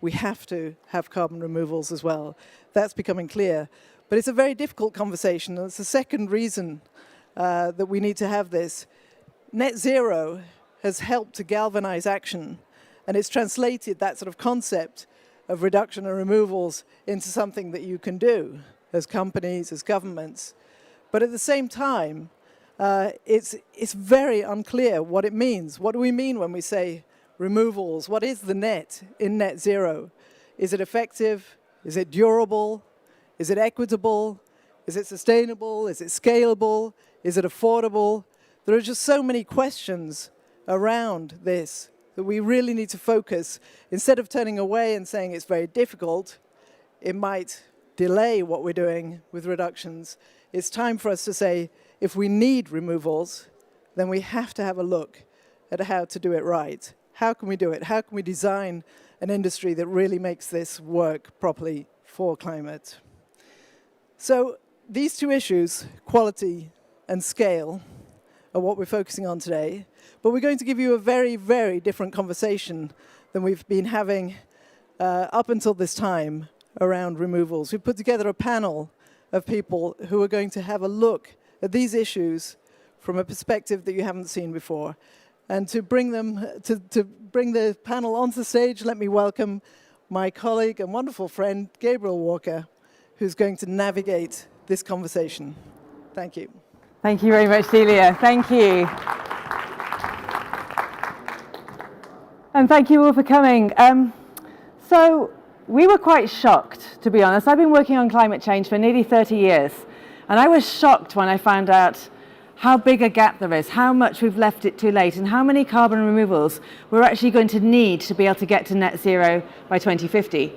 we have to have carbon removals as well. That's becoming clear. But it's a very difficult conversation, and it's the second reason that we need to have this. Net zero has helped to galvanize action, and it's translated that sort of concept of reduction and removals into something that you can do as companies, as governments. But at the same time, it's very unclear what it means. What do we mean when we say removals? What is the net in net zero? Is it effective? Is it durable? Is it equitable? Is it sustainable? Is it scalable? Is it affordable? There are just so many questions around this that we really need to focus. Instead of turning away and saying it's very difficult, it might delay what we're doing with reductions. It's time for us to say, if we need removals, then we have to have a look at how to do it right. How can we do it? How can we design an industry that really makes this work properly for climate? So these two issues, quality and scale, are what we're focusing on today. But we're going to give you a very, very different conversation than we've been having up until this time around removals. We've put together a panel of people who are going to have a look at these issues from a perspective that you haven't seen before. And to bring them, to bring the panel onto the stage, let me welcome my colleague and wonderful friend, Gabrielle Walker, who's going to navigate this conversation. Thank you. Thank you very much, Delia. Thank you. And thank you all for coming. So we were quite shocked, to be honest. I've been working on climate change for nearly 30 years, and I was shocked when I found out how big a gap there is, how much we've left it too late, and how many carbon removals we're actually going to need to be able to get to net zero by 2050.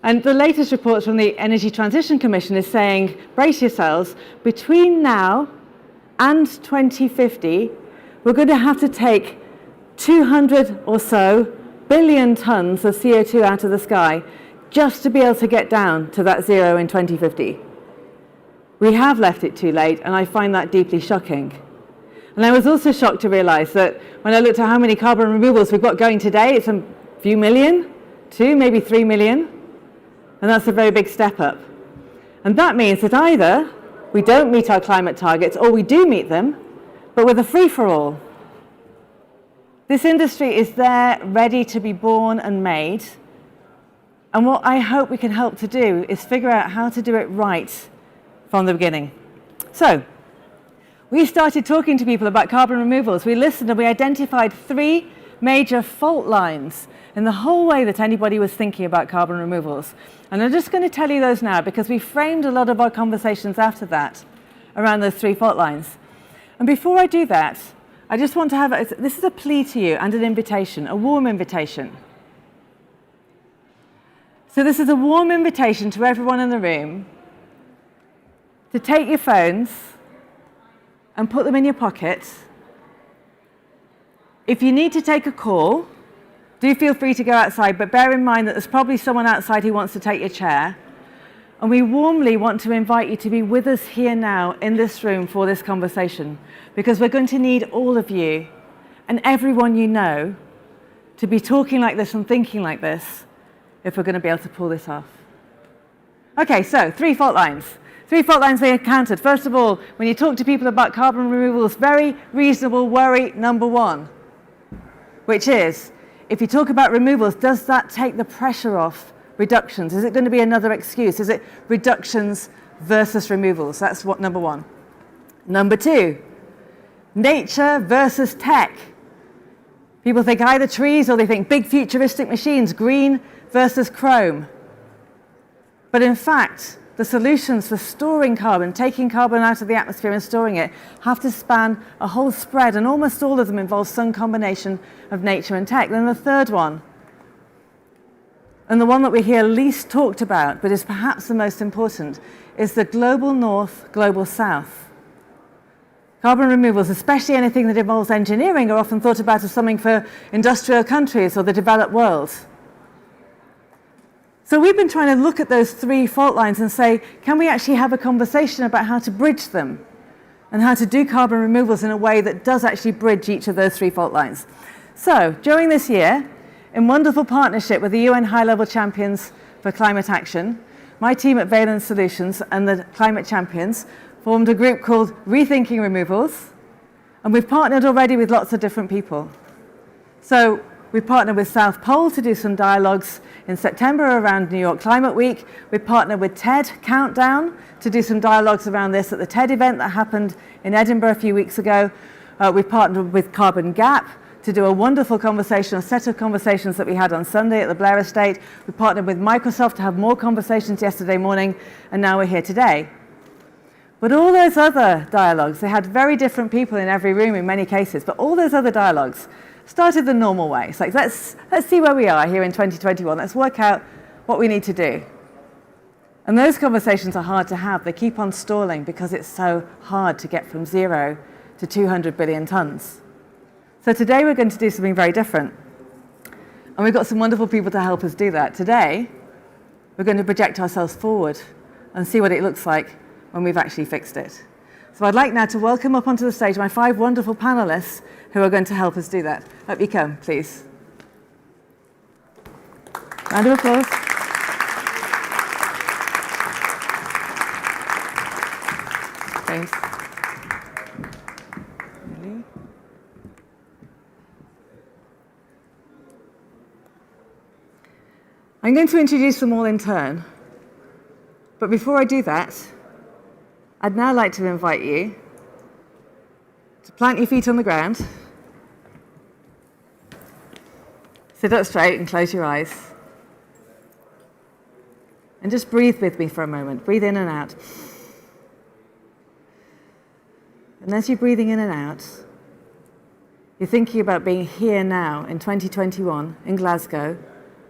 And the latest reports from the Energy Transition Commission is saying, brace yourselves, between now and 2050, we're going to have to take 200 or so billion tons of CO2 out of the sky just to be able to get down to that zero in 2050. We have left it too late, and I find that deeply shocking. And I was also shocked to realize that when I looked at how many carbon removals we've got going today, it's a few million, 2, maybe 3 million. And that's a very big step up. And that means that either we don't meet our climate targets or we do meet them, but with a free-for-all. This industry is there, ready to be born and made. And what I hope we can help to do is figure out how to do it right from the beginning. So we started talking to people about carbon removals. We listened and we identified 3 major fault lines in the whole way that anybody was thinking about carbon removals. And I'm just going to tell you those now because we framed a lot of our conversations after that around those 3 fault lines. And before I do that, I just want to have, this is a plea to you and an invitation, a warm invitation. So this is a warm invitation to everyone in the room to take your phones and put them in your pockets. If you need to take a call, do feel free to go outside, but bear in mind that there's probably someone outside who wants to take your chair. And we warmly want to invite you to be with us here now in this room for this conversation, because we're going to need all of you and everyone you know to be talking like this and thinking like this if we're going to be able to pull this off. Okay, so 3 fault lines. 3 fault lines they encountered. First of all, when you talk to people about carbon removals, very reasonable worry number 1, which is, if you talk about removals, does that take the pressure off reductions? Is it going to be another excuse? Is it reductions versus removals? That's what number 1. Number 2, nature versus tech. People think either trees or they think big futuristic machines, green versus chrome. But in fact, the solutions for storing carbon, taking carbon out of the atmosphere and storing it, have to span a whole spread, and almost all of them involve some combination of nature and tech. Then the third one, and the one that we hear least talked about, but is perhaps the most important, is the global north, global south. Carbon removals, especially anything that involves engineering, are often thought about as something for industrial countries or the developed world. So we've been trying to look at those 3 fault lines and say, can we actually have a conversation about how to bridge them and how to do carbon removals in a way that does actually bridge each of those 3 fault lines? So during this year, in wonderful partnership with the UN High-Level Champions for Climate Action, my team at Valence Solutions and the Climate Champions formed a group called Rethinking Removals, and we've partnered already with lots of different people. So we partnered with South Pole to do some dialogues in September around New York Climate Week. We partnered with TED Countdown to do some dialogues around this at the TED event that happened in Edinburgh a few weeks ago. We partnered with Carbon Gap to do a wonderful conversation, a set of conversations that we had on Sunday at the Blair Estate. We partnered with Microsoft to have more conversations yesterday morning, and now we're here today. But all those other dialogues, they had very different people in every room in many cases, but all those other dialogues started the normal way. It's like, let's see where we are here in 2021. Let's work out what we need to do. And those conversations are hard to have. They keep on stalling because it's so hard to get from 0 to 200 billion tons. So today we're going to do something very different. And we've got some wonderful people to help us do that. Today, we're going to project ourselves forward and see what it looks like when we've actually fixed it. So I'd like now to welcome up onto the stage my 5 wonderful panelists who are going to help us do that. Up you come, please. Round of applause. James. Nili. I'm going to introduce them all in turn. But before I do that, I'd now like to invite you to plant your feet on the ground, sit up straight and close your eyes, and just breathe with me for a moment. Breathe in and out. And as you're breathing in and out, you're thinking about being here now in 2021 in Glasgow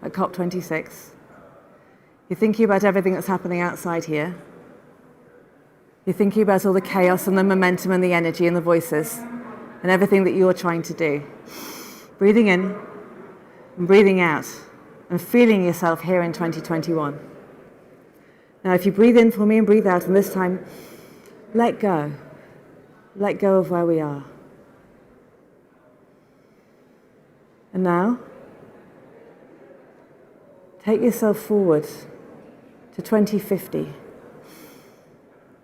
at COP26. You're thinking about everything that's happening outside here. You're thinking about all the chaos and the momentum and the energy and the voices and everything that you're trying to do. Breathing in and breathing out and feeling yourself here in 2021. Now, if you breathe in for me and breathe out, and this time, let go. Let go of where we are. And now, take yourself forward to 2050.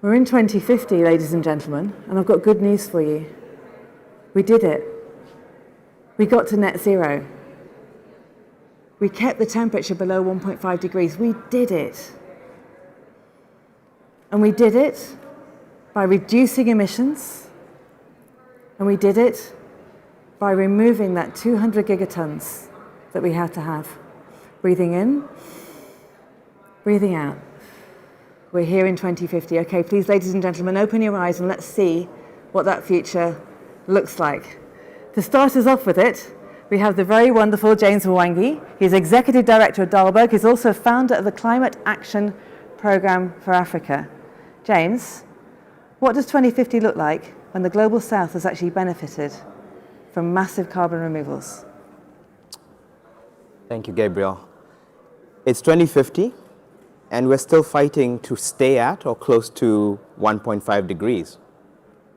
We're in 2050, ladies and gentlemen, and I've got good news for you. We did it. We got to net zero. We kept the temperature below 1.5 degrees. We did it. And we did it by reducing emissions, and we did it by removing that 200 gigatons that we had to have. Breathing in, breathing out. We're here in 2050. Okay, please, ladies and gentlemen, open your eyes and let's see what that future looks like. To start us off with it, we have the very wonderful James Mwangi. He's Executive Director of Dalberg. He's also founder of the Climate Action Programme for Africa. James, what does 2050 look like when the Global South has actually benefited from massive carbon removals? Thank you, Gabrielle. It's 2050. And we're still fighting to stay at or close to 1.5 degrees.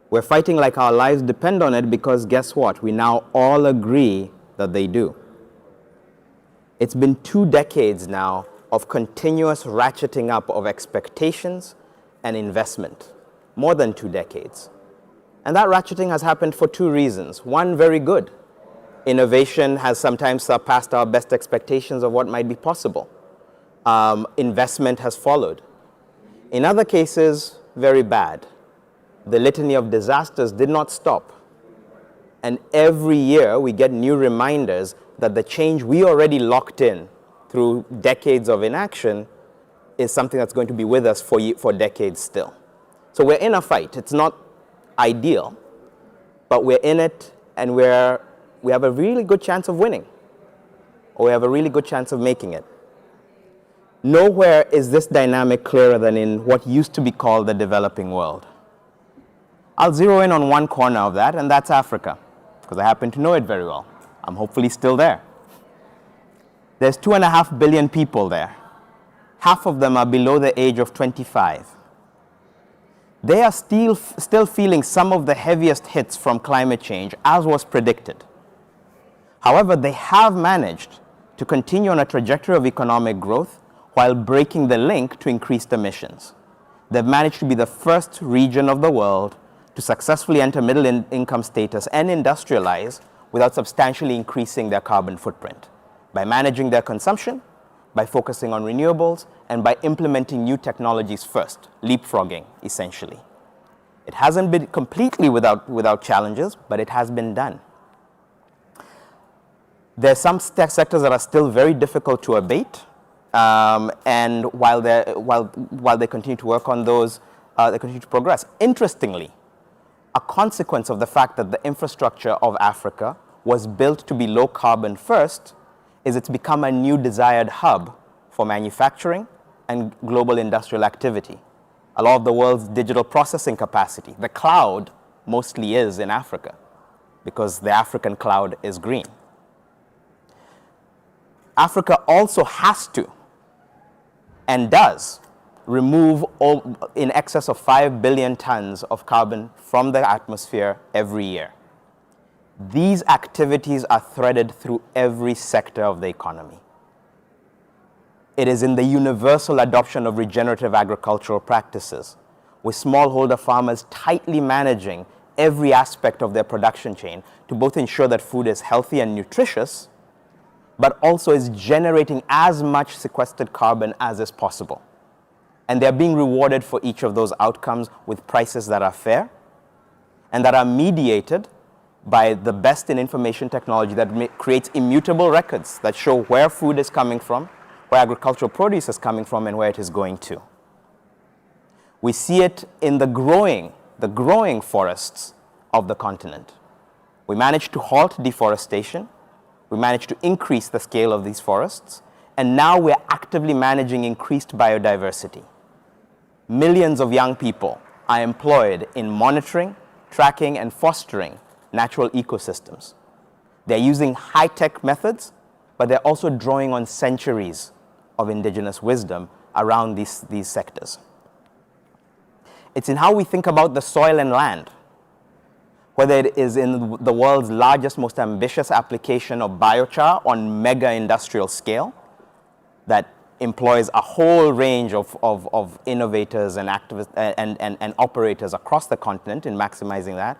We're fighting like our lives depend on it because guess what? We now all agree that they do. It's been 2 decades now of continuous ratcheting up of expectations and investment. More than 2 decades. And that ratcheting has happened for 2 reasons. One, very good. Innovation has sometimes surpassed our best expectations of what might be possible. Investment has followed. In other cases, very bad. The litany of disasters did not stop. And every year we get new reminders that the change we already locked in through decades of inaction is something that's going to be with us for decades still. So we're in a fight. It's not ideal, but we're in it, and we have a really good chance of winning, or we have a really good chance of making it. Nowhere is this dynamic clearer than in what used to be called the developing world. I'll zero in on one corner of that, and that's Africa, because I happen to know it very well. I'm hopefully still there. There's 2.5 billion people there. Half of them are below the age of 25. They are still feeling some of the heaviest hits from climate change, as was predicted. However, they have managed to continue on a trajectory of economic growth while breaking the link to increased emissions. They've managed to be the first region of the world to successfully enter middle income status and industrialize without substantially increasing their carbon footprint, by managing their consumption, by focusing on renewables, and by implementing new technologies first, leapfrogging, essentially. It hasn't been completely without challenges, but it has been done. There are some sectors that are still very difficult to abate, and while they continue to work on those, they continue to progress. Interestingly, a consequence of the fact that the infrastructure of Africa was built to be low carbon first is it's become a new desired hub for manufacturing and global industrial activity. A lot of the world's digital processing capacity, the cloud, mostly is in Africa because the African cloud is green. Africa also has to and does remove in excess of 5 billion tons of carbon from the atmosphere every year. These activities are threaded through every sector of the economy. It is in the universal adoption of regenerative agricultural practices, with smallholder farmers tightly managing every aspect of their production chain to both ensure that food is healthy and nutritious, but also is generating as much sequestered carbon as is possible. And they're being rewarded for each of those outcomes with prices that are fair and that are mediated by the best in information technology that creates immutable records that show where food is coming from, where agricultural produce is coming from, and where it is going to. We see it in the growing forests of the continent. We managed to halt deforestation. We managed to increase the scale of these forests. And now we're actively managing increased biodiversity. Millions of young people are employed in monitoring, tracking, and fostering natural ecosystems. They're using high-tech methods, but they're also drawing on centuries of indigenous wisdom around these sectors. It's in how we think about the soil and land, whether it is in the world's largest, most ambitious application of biochar on mega industrial scale that employs a whole range of innovators and activists and operators across the continent in maximizing that,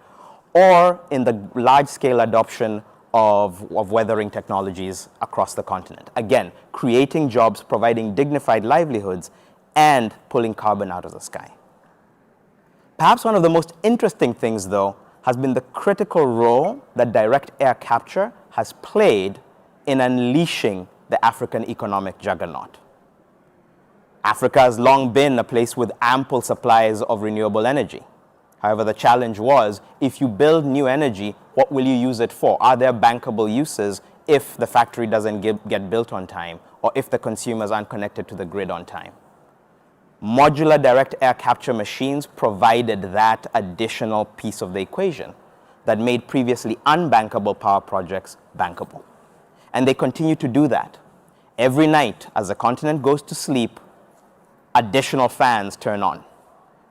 or in the large-scale adoption of weathering technologies across the continent. Again, creating jobs, providing dignified livelihoods, and pulling carbon out of the sky. Perhaps one of the most interesting things, though, has been the critical role that direct air capture has played in unleashing the African economic juggernaut. Africa has long been a place with ample supplies of renewable energy. However, the challenge was, if you build new energy, what will you use it for? Are there bankable uses if the factory doesn't get built on time, or if the consumers aren't connected to the grid on time? Modular direct air capture machines provided that additional piece of the equation that made previously unbankable power projects bankable. And they continue to do that. Every night, as the continent goes to sleep, additional fans turn on.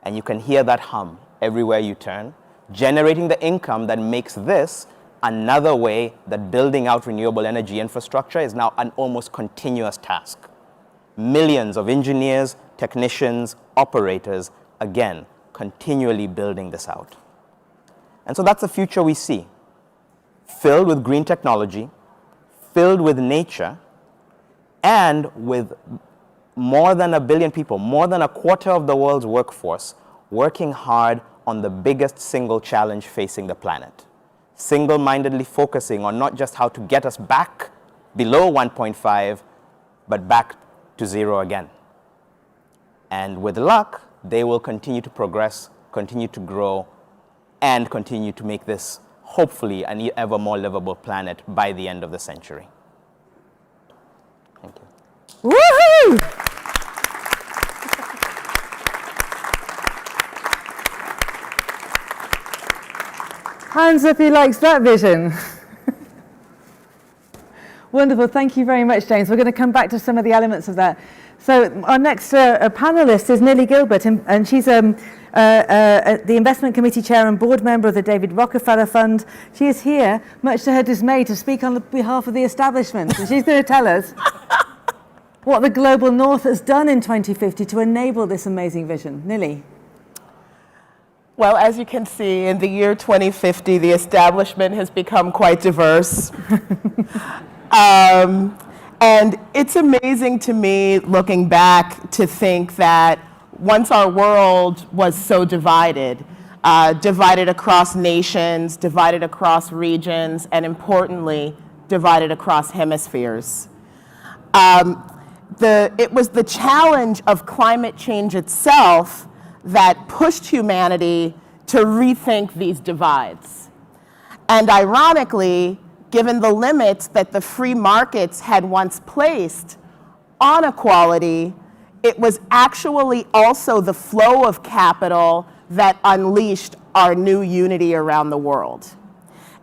And you can hear that hum everywhere you turn, generating the income that makes this another way that building out renewable energy infrastructure is now an almost continuous task. Millions of engineers, technicians, operators, again, continually building this out. And so that's the future we see, filled with green technology, filled with nature, and with more than 1 billion people, more than a quarter of the world's workforce, working hard on the biggest single challenge facing the planet, single-mindedly focusing on not just how to get us back below 1.5, but back to 0 again. And with luck, they will continue to progress, continue to grow, and continue to make this, hopefully, an ever more livable planet by the end of the century. Thank you. Woohoo! Hands if he likes that vision. Wonderful. Thank you very much, James. We're going to come back to some of the elements of that. So our next panelist is Nili Gilbert, and she's the Investment Committee Chair and Board Member of the David Rockefeller Fund. She is here, much to her dismay, to speak on behalf of the establishment. And she's going to tell us what the Global North has done in 2050 to enable this amazing vision. Nili. Well, as you can see, in the year 2050, the establishment has become quite diverse. And it's amazing to me, looking back, to think that once our world was so divided, divided across nations, divided across regions, and importantly, divided across hemispheres. It was the challenge of climate change itself that pushed humanity to rethink these divides. And ironically, given the limits that the free markets had once placed on equality, it was actually also the flow of capital that unleashed our new unity around the world.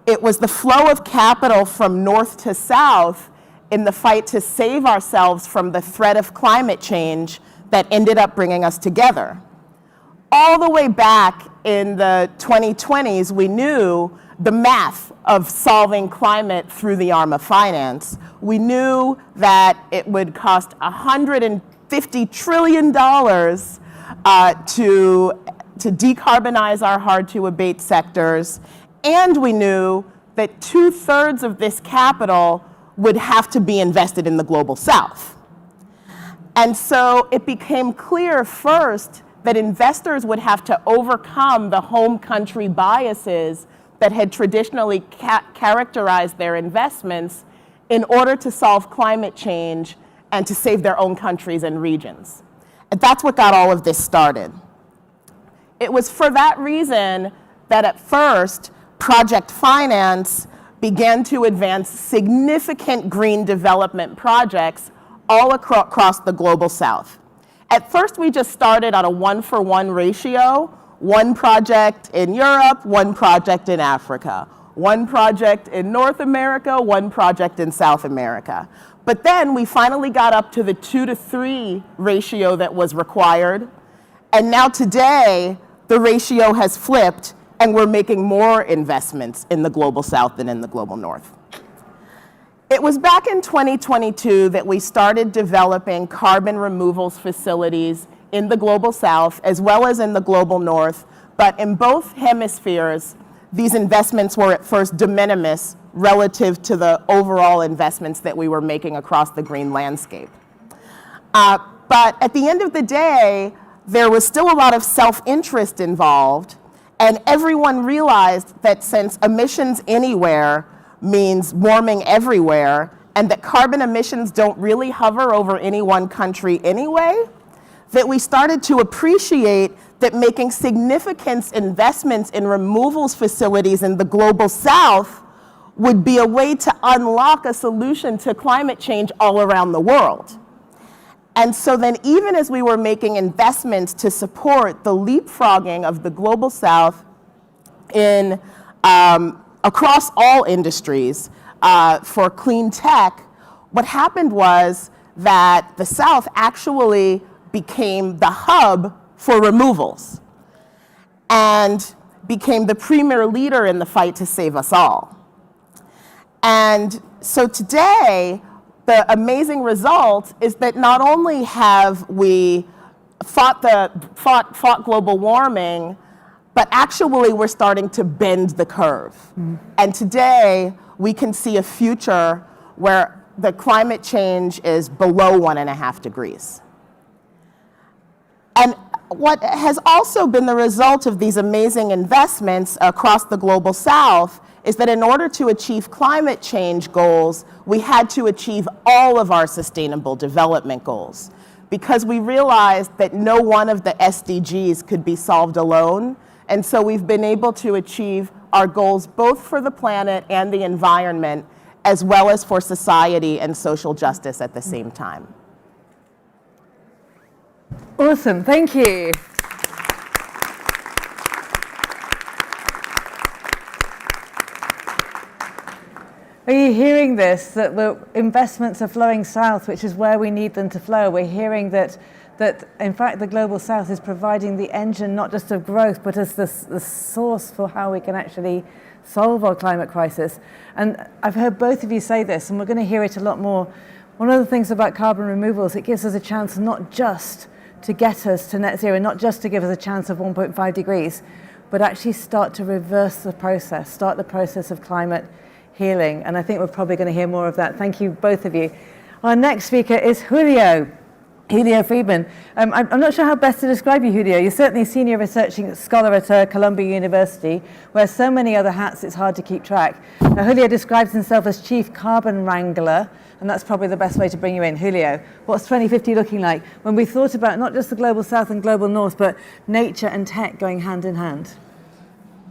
It was the flow of capital from north to south in the fight to save ourselves from the threat of climate change that ended up bringing us together. All the way back in the 2020s, we knew the math of solving climate through the arm of finance. We knew that it would cost $150 trillion to decarbonize our hard-to-abate sectors, and we knew that 2/3 of this capital would have to be invested in the global south. And so it became clear first that investors would have to overcome the home country biases that had traditionally characterized their investments in order to solve climate change and to save their own countries and regions. And that's what got all of this started. It was for that reason that at first, project finance began to advance significant green development projects all across the global south. At first, we just started on a 1-for-1 ratio, one project in Europe, one project in Africa, one project in North America, one project in South America. But then we finally got up to the 2-to-3 ratio that was required. And now today, the ratio has flipped, and we're making more investments in the global south than in the global north. It was back in 2022 that we started developing carbon removals facilities in the global south as well as in the global north, but in both hemispheres, these investments were at first de minimis relative to the overall investments that we were making across the green landscape. But at the end of the day, there was still a lot of self-interest involved, and everyone realized that since emissions anywhere means warming everywhere, and that carbon emissions don't really hover over any one country anyway, that we started to appreciate that making significant investments in removals facilities in the global south would be a way to unlock a solution to climate change all around the world. And so then even as we were making investments to support the leapfrogging of the global south in across all industries for clean tech, what happened was that the South actually became the hub for removals and became the premier leader in the fight to save us all. And so today, the amazing result is that not only have we fought global warming, but actually we're starting to bend the curve. And today, we can see a future where the climate change is below 1.5 degrees. And what has also been the result of these amazing investments across the global south is that in order to achieve climate change goals, we had to achieve all of our sustainable development goals, because we realized that no one of the SDGs could be solved alone. And so we've been able to achieve our goals both for the planet and the environment, as well as for society and social justice at the same time. Awesome, thank you. Are you hearing this, that investments are flowing south, which is where we need them to flow? We're hearing that in fact the Global South is providing the engine not just of growth, but as the source for how we can actually solve our climate crisis. And I've heard both of you say this, and we're going to hear it a lot more. One of the things about carbon removal is it gives us a chance not just to get us to net zero, not just to give us a chance of 1.5 degrees, but actually start to reverse the process, start the process of climate healing. And I think we're probably going to hear more of that. Thank you, both of you. Our next speaker is Julio Friedmann. I'm not sure how best to describe you, Julio. You're certainly a senior researching scholar at Columbia University, where so many other hats it's hard to keep track. Now, Julio describes himself as chief carbon wrangler, and that's probably the best way to bring you in. Julio, what's 2050 looking like when we thought about not just the global south and global north, but nature and tech going hand in hand?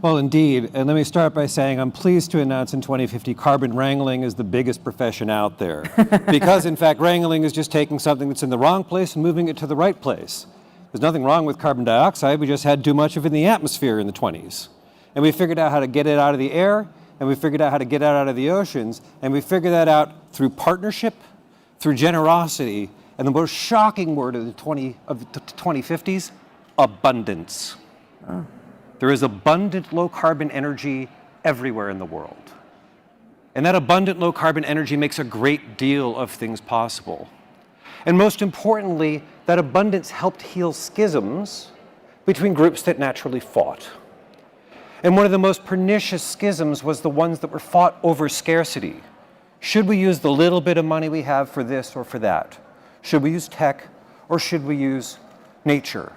Well, indeed. And let me start by saying I'm pleased to announce in 2050 carbon wrangling is the biggest profession out there. Because, in fact, wrangling is just taking something that's in the wrong place and moving it to the right place. There's nothing wrong with carbon dioxide. We just had too much of it in the atmosphere in the 20s. And we figured out how to get it out of the air, and we figured out how to get it out of the oceans, and we figured that out through partnership, through generosity, and the most shocking word of the 2050s, abundance. Oh. There is abundant low-carbon energy everywhere in the world. And that abundant low-carbon energy makes a great deal of things possible. And most importantly, that abundance helped heal schisms between groups that naturally fought. And one of the most pernicious schisms was the ones that were fought over scarcity. Should we use the little bit of money we have for this or for that? Should we use tech or should we use nature?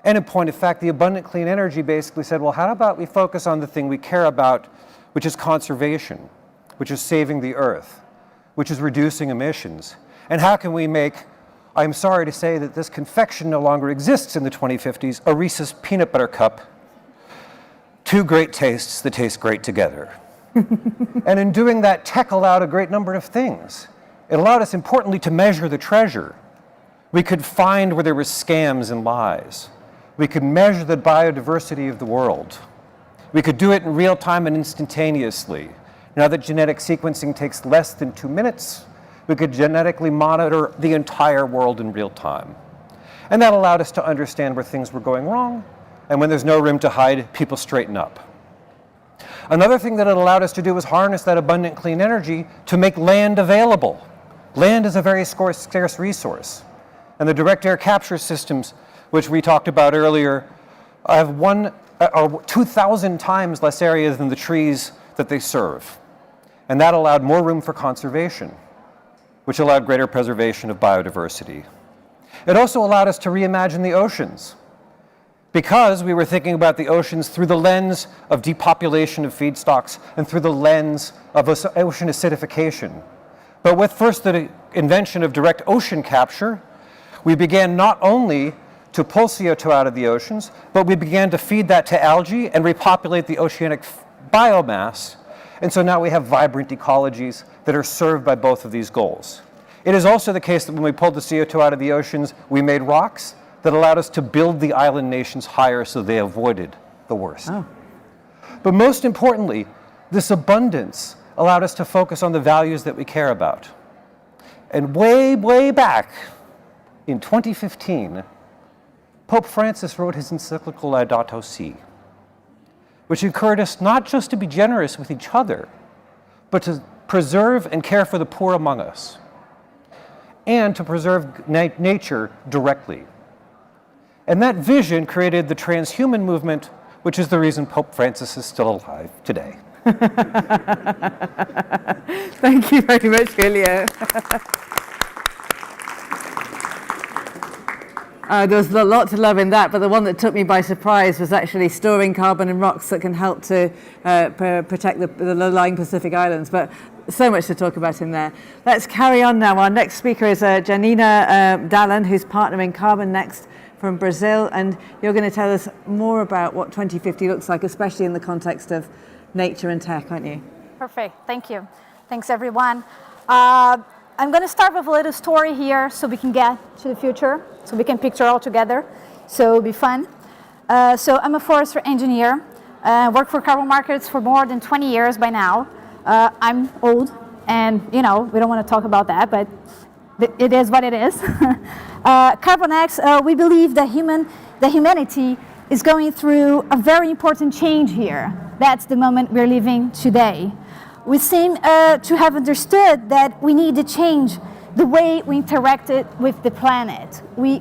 And in point of fact, the abundant clean energy basically said, well, how about we focus on the thing we care about, which is conservation, which is saving the earth, which is reducing emissions. And how can we make, I'm sorry to say that this confection no longer exists in the 2050s, a Reese's peanut butter cup, two great tastes that taste great together. And in doing that, tech allowed a great number of things. It allowed us, importantly, to measure the treasure. We could find where there were scams and lies. We could measure the biodiversity of the world. We could do it in real time and instantaneously. Now that genetic sequencing takes less than 2 minutes, we could genetically monitor the entire world in real time. And that allowed us to understand where things were going wrong, and when there's no room to hide, people straighten up. Another thing that it allowed us to do was harness that abundant clean energy to make land available. Land is a very scarce resource. And the direct air capture systems, which we talked about earlier, have 2,000 times less area than the trees that they serve. And that allowed more room for conservation, which allowed greater preservation of biodiversity. It also allowed us to reimagine the oceans, because we were thinking about the oceans through the lens of depopulation of feedstocks and through the lens of ocean acidification. But with first the invention of direct ocean capture, we began not only to pull CO2 out of the oceans, but we began to feed that to algae and repopulate the oceanic biomass. And so now we have vibrant ecologies that are served by both of these goals. It is also the case that when we pulled the CO2 out of the oceans, we made rocks that allowed us to build the island nations higher so they avoided the worst. Oh. But most importantly, this abundance allowed us to focus on the values that we care about. And way, way back in 2015, Pope Francis wrote his encyclical Laudato Si, which encouraged us not just to be generous with each other, but to preserve and care for the poor among us, and to preserve nature directly. And that vision created the transhuman movement, which is the reason Pope Francis is still alive today. Thank you very much, Julio. There's a lot to love in that, but the one that took me by surprise was actually storing carbon in rocks that can help to protect the low-lying Pacific Islands. But so much to talk about in there. Let's carry on now. Our next speaker is Jana Dallan, who's partner in Carbonext from Brazil, and you're going to tell us more about what 2050 looks like, especially in the context of nature and tech, aren't you? Perfect. Thank you. Thanks, everyone. I'm going to start with a little story here so we can get to the future, so we can picture all together. So it'll be fun. So I'm a forestry engineer. Worked for carbon markets for more than 20 years by now. I'm old, and we don't want to talk about that, but it is what it is. Carbonext, we believe that humanity is going through a very important change here. That's the moment we're living today. We seem to have understood that we need to change the way we interacted with the planet. We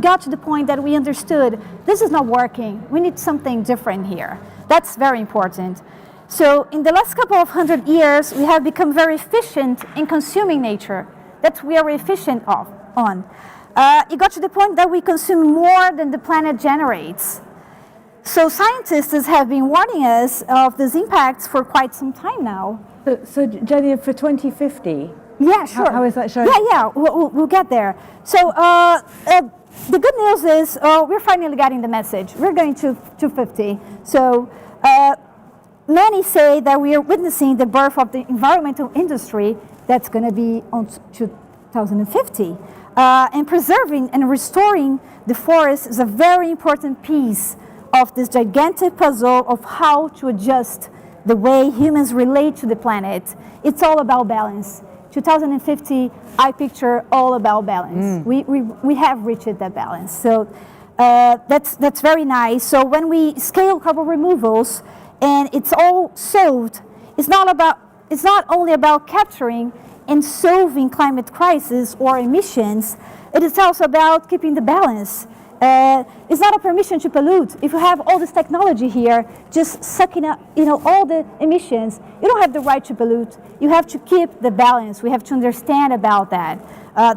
got to the point that we understood this is not working. We need something different here. That's very important. So in the last couple of 100 years, we have become very efficient in consuming nature. That we are efficient on. It got to the point that we consume more than the planet generates. So scientists have been warning us of these impacts for quite some time now. So Jana, for 2050? Yeah, sure. How is that showing? Yeah, we'll get there. So the good news is we're finally getting the message. We're going to 250. So many say that we are witnessing the birth of the environmental industry that's going to be on 2050. And preserving and restoring the forest is a very important piece of this gigantic puzzle of how to adjust the way humans relate to the planet. It's all about balance. 2050, I picture all about balance. We have reached that balance. So that's very nice. So when we scale carbon removals and it's all solved, it's not only about capturing and solving climate crisis or emissions, it is also about keeping the balance. It's not a permission to pollute. If you have all this technology here, just sucking up, all the emissions, you don't have the right to pollute. You have to keep the balance. We have to understand about that.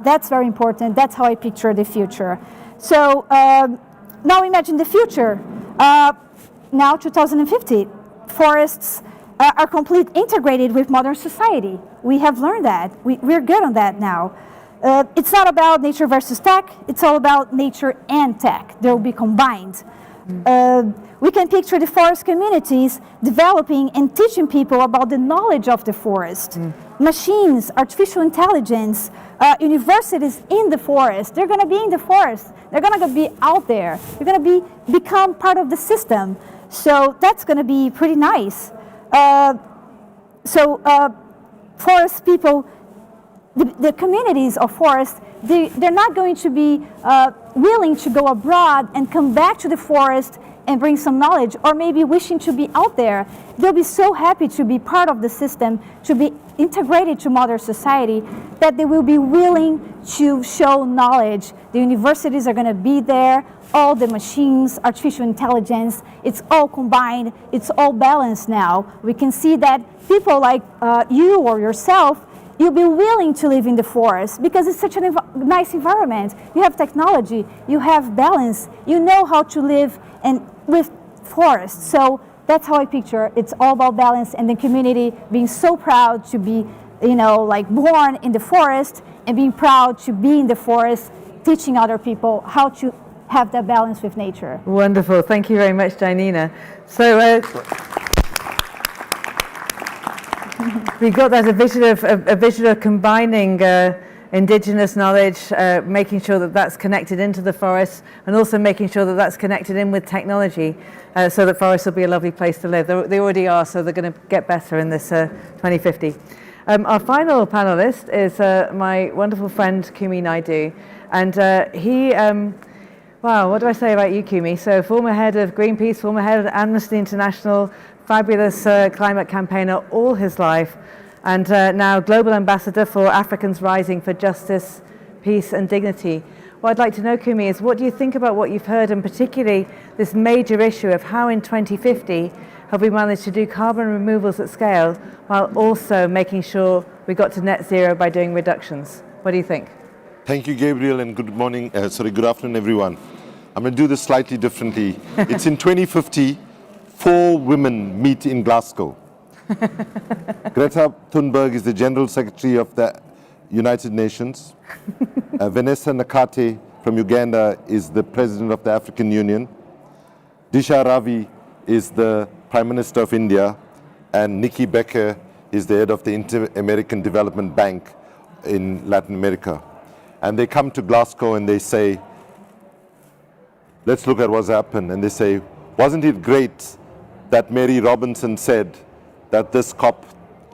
That's very important. That's how I picture the future. So now imagine the future. Now 2050, forests are completely integrated with modern society. We have learned that. We're good on that now. It's not about nature versus tech. It's all about nature and tech. They'll be combined. We can picture the forest communities developing and teaching people about the knowledge of the forest. Machines, artificial intelligence, universities in the forest. They're going to be in the forest. They're going to be out there. They're going to become part of the system. So that's going to be pretty nice. Forest people, the communities of forests, they're not going to be willing to go abroad and come back to the forest and bring some knowledge, or maybe wishing to be out there. They'll be so happy to be part of the system, to be integrated to modern society, that they will be willing to show knowledge. The universities are going to be there, all the machines, artificial intelligence, it's all combined, it's all balanced now. We can see that people like you or yourself, you'll be willing to live in the forest because it's such a nice environment. You have technology, you have balance, you know how to live with forests. So that's how I picture it's all about balance, and the community being so proud to be, born in the forest, and being proud to be in the forest, teaching other people how to have that balance with nature. Wonderful. Thank you very much, Janina. So we got that a vision of combining indigenous knowledge, making sure that that's connected into the forest, and also making sure that that's connected in with technology, so that forests will be a lovely place to live. They already are, so they're going to get better in this 2050. Our final panelist is my wonderful friend Kumi Naidoo, and he, wow, what do I say about you, Kumi? So former head of Greenpeace, former head of Amnesty International, fabulous climate campaigner all his life, and now global ambassador for Africans Rising for Justice, Peace and Dignity. What I'd like to know, Kumi, is what do you think about what you've heard, and particularly this major issue of how in 2050 have we managed to do carbon removals at scale while also making sure we got to net zero by doing reductions? What do you think? Thank you, Gabrielle, and good morning, good afternoon, everyone. I'm going to do this slightly differently. It's in 2050, 4 women meet in Glasgow. Greta Thunberg is the General Secretary of the United Nations. Vanessa Nakate from Uganda is the President of the African Union. Disha Ravi is the Prime Minister of India. And Nikki Becker is the head of the Inter-American Development Bank in Latin America. And they come to Glasgow and they say, let's look at what's happened. And they say, wasn't it great that Mary Robinson said that this COP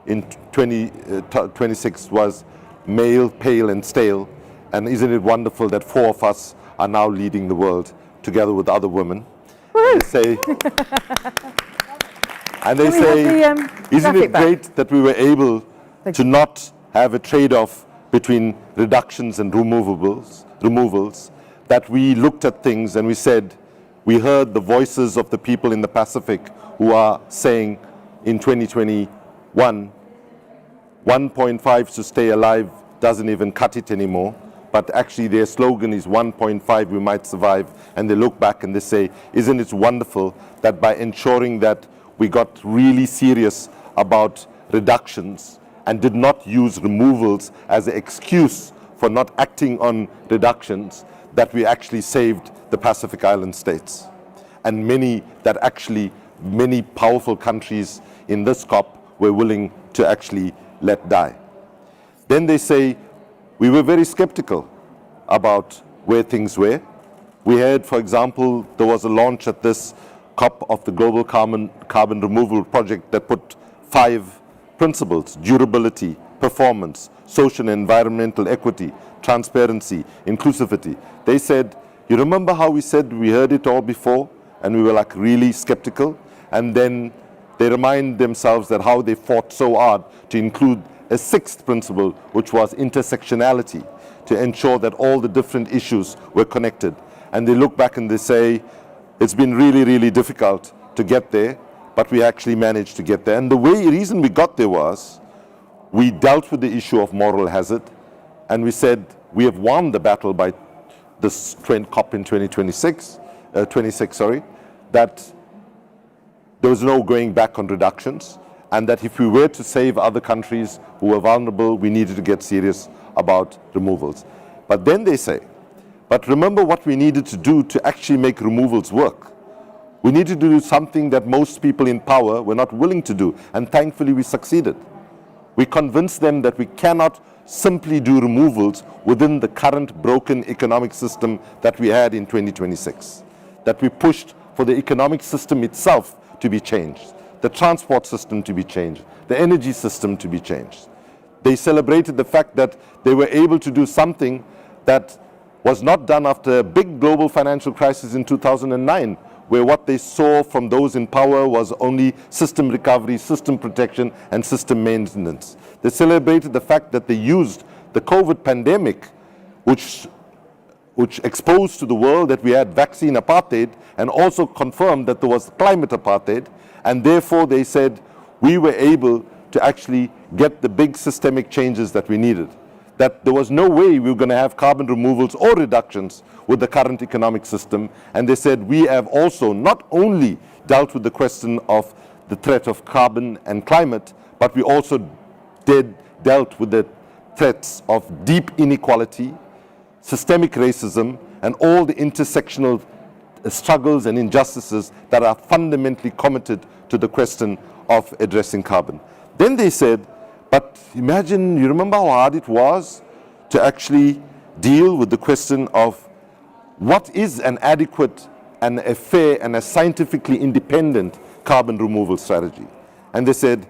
in 2026 was male, pale and stale. And isn't it wonderful that 4 of us are now leading the world together with other women? They say, isn't it great that we were able to not have a trade-off between reductions and removals, that we looked at things and we said, we heard the voices of the people in the Pacific who are saying in 2021, 1.5 to stay alive doesn't even cut it anymore. But actually their slogan is 1.5, we might survive. And they look back and they say, isn't it wonderful that by ensuring that we got really serious about reductions and did not use removals as an excuse for not acting on reductions, that we actually saved the Pacific Island states. And many powerful countries in this COP were willing to actually let die. Then they say, we were very skeptical about where things were. We heard, for example, there was a launch at this COP of the Global Carbon Removal Project that put 5 principles: durability, performance, social and environmental equity, transparency, inclusivity. They said, you remember how we said we heard it all before and we were like really skeptical? And then they remind themselves that how they fought so hard to include a 6th principle, which was intersectionality, to ensure that all the different issues were connected. And they look back and they say, it's been really, really difficult to get there, but we actually managed to get there. And the reason we got there was, we dealt with the issue of moral hazard, and we said, we have won the battle by this COP in 26, that there was no going back on reductions, and that if we were to save other countries who were vulnerable, we needed to get serious about removals. But then they say, but remember what we needed to do to actually make removals work. We needed to do something that most people in power were not willing to do, and thankfully we succeeded. We convinced them that we cannot simply do removals within the current broken economic system that we had in 2026. That we pushed for the economic system itself to be changed, the transport system to be changed, the energy system to be changed. They celebrated the fact that they were able to do something that was not done after a big global financial crisis in 2009, where what they saw from those in power was only system recovery, system protection, and system maintenance. They celebrated the fact that they used the COVID pandemic, which exposed to the world that we had vaccine apartheid, and also confirmed that there was climate apartheid, and therefore they said we were able to actually get the big systemic changes that we needed. That there was no way we were going to have carbon removals or reductions with the current economic system. And they said we have also not only dealt with the question of the threat of carbon and climate, but we also dealt with the threats of deep inequality, systemic racism, and all the intersectional struggles and injustices that are fundamentally committed to the question of addressing carbon. Then they said, but imagine, you remember how hard it was to actually deal with the question of what is an adequate and a fair and a scientifically independent carbon removal strategy. And they said,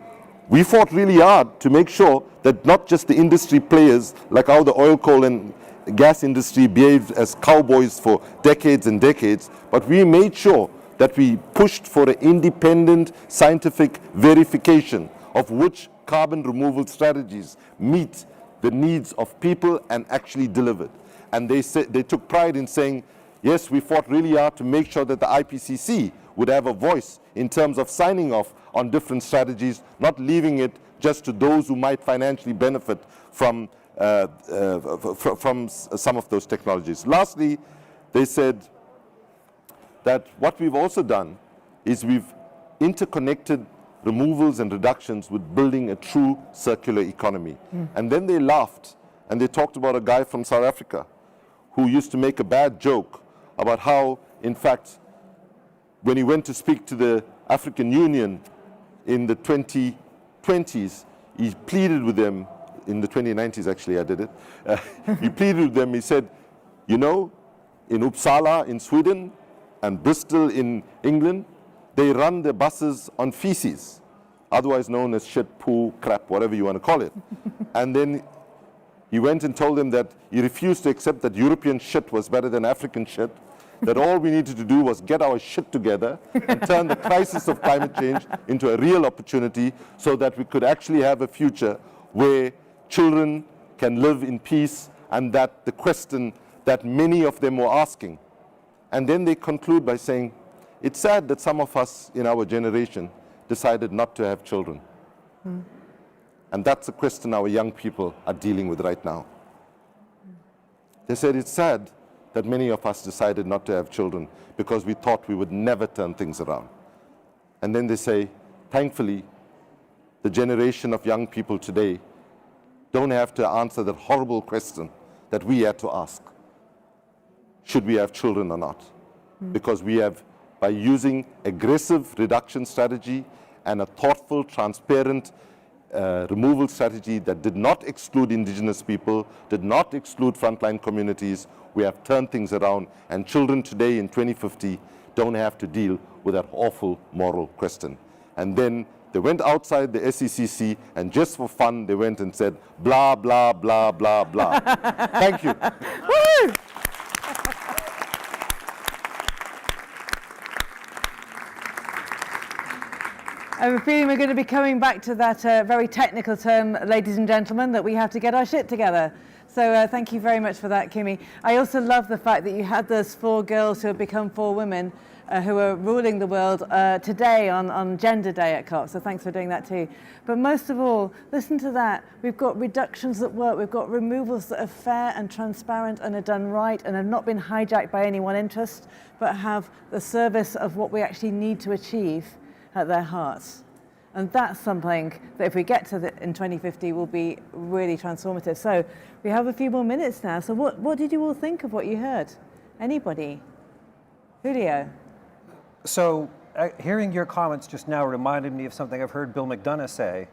we fought really hard to make sure that not just the industry players, like how the oil, coal and gas industry behaved as cowboys for decades and decades, but we made sure that we pushed for an independent scientific verification of which carbon removal strategies meet the needs of people and actually delivered. And they took pride in saying, yes, we fought really hard to make sure that the IPCC would have a voice in terms of signing off on different strategies, not leaving it just to those who might financially benefit from some of those technologies. Lastly, they said that what we've also done is we've interconnected removals and reductions with building a true circular economy. And then they laughed and they talked about a guy from South Africa who used to make a bad joke about how, in fact, when he went to speak to the African Union in the 2020s, he pleaded with them, in the 2090s actually I did it, he pleaded with them, he said, you know, in Uppsala in Sweden and Bristol in England, they run their buses on feces. otherwise known as shit, poo, crap, whatever you want to call it. And then he went and told them that he refused to accept that European shit was better than African shit, that all we needed to do was get our shit together and turn the crisis of climate change into a real opportunity so that we could actually have a future where children can live in peace, and that the question that many of them were asking. And then they conclude by saying, it's sad that some of us in our generation decided not to have children. And that's a question our young people are dealing with right now. They said it's sad that many of us decided not to have children because we thought we would never turn things around. And then they say, thankfully, the generation of young people today don't have to answer that horrible question that we had to ask. Should we have children or not? Because we have, by using aggressive reduction strategy and a thoughtful, transparent removal strategy that did not exclude indigenous people, did not exclude frontline communities, we have turned things around, and children today in 2050 don't have to deal with that awful moral question. And then they went outside the SCCC, and just for fun, they went and said, blah, blah, blah, blah, blah. Thank you. Woo! I have a feeling we're going to be coming back to that very technical term, ladies and gentlemen, that we have to get our shit together. So thank you very much for that, Kumi. I also love the fact that you had those 4 girls who have become 4 women who are ruling the world today on Gender Day at COP. So thanks for doing that too. But most of all, listen to that. We've got reductions that work. We've got removals that are fair and transparent and are done right and have not been hijacked by any one interest, but have the service of what we actually need to achieve at their hearts. And that's something that if we get to in 2050 will be really transformative. So we have a few more minutes now. So what did you all think of what you heard? Anybody? Julio? So hearing your comments just now reminded me of something I've heard Bill McDonough say.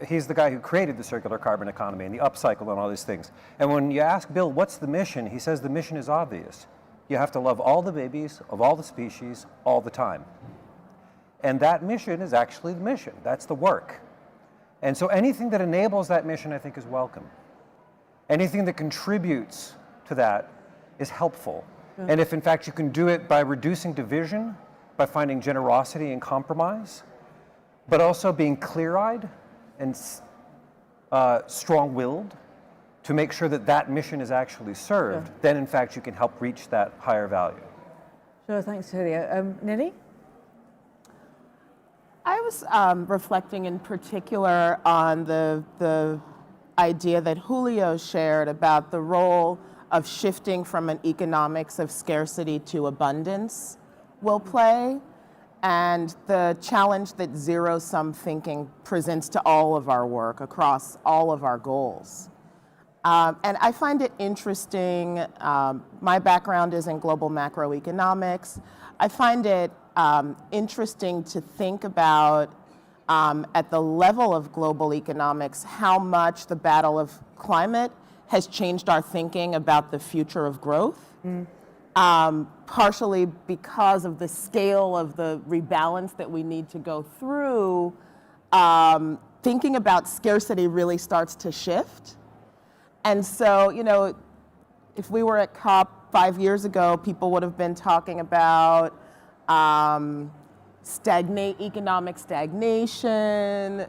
He's the guy who created the circular carbon economy and the upcycle and all these things. And when you ask Bill, what's the mission? He says the mission is obvious. You have to love all the babies of all the species all the time. And that mission is actually the mission. That's the work. And so anything that enables that mission, I think, is welcome. Anything that contributes to that is helpful. Yeah. And if, in fact, you can do it by reducing division, by finding generosity and compromise, but also being clear-eyed and strong-willed to make sure that that mission is actually served, then, in fact, you can help reach that higher value. Sure, thanks, Julio. Nili? I was reflecting in particular on the idea that Julio shared about the role of shifting from an economics of scarcity to abundance will play, and the challenge that zero-sum thinking presents to all of our work across all of our goals. And I find it interesting. My background is in global macroeconomics. I find it interesting to think about at the level of global economics how much the battle of climate has changed our thinking about the future of growth, partially because of the scale of the rebalance that we need to go through. Thinking about scarcity really starts to shift. And so, you know, if we were at COP 5 years ago, people would have been talking about economic stagnation,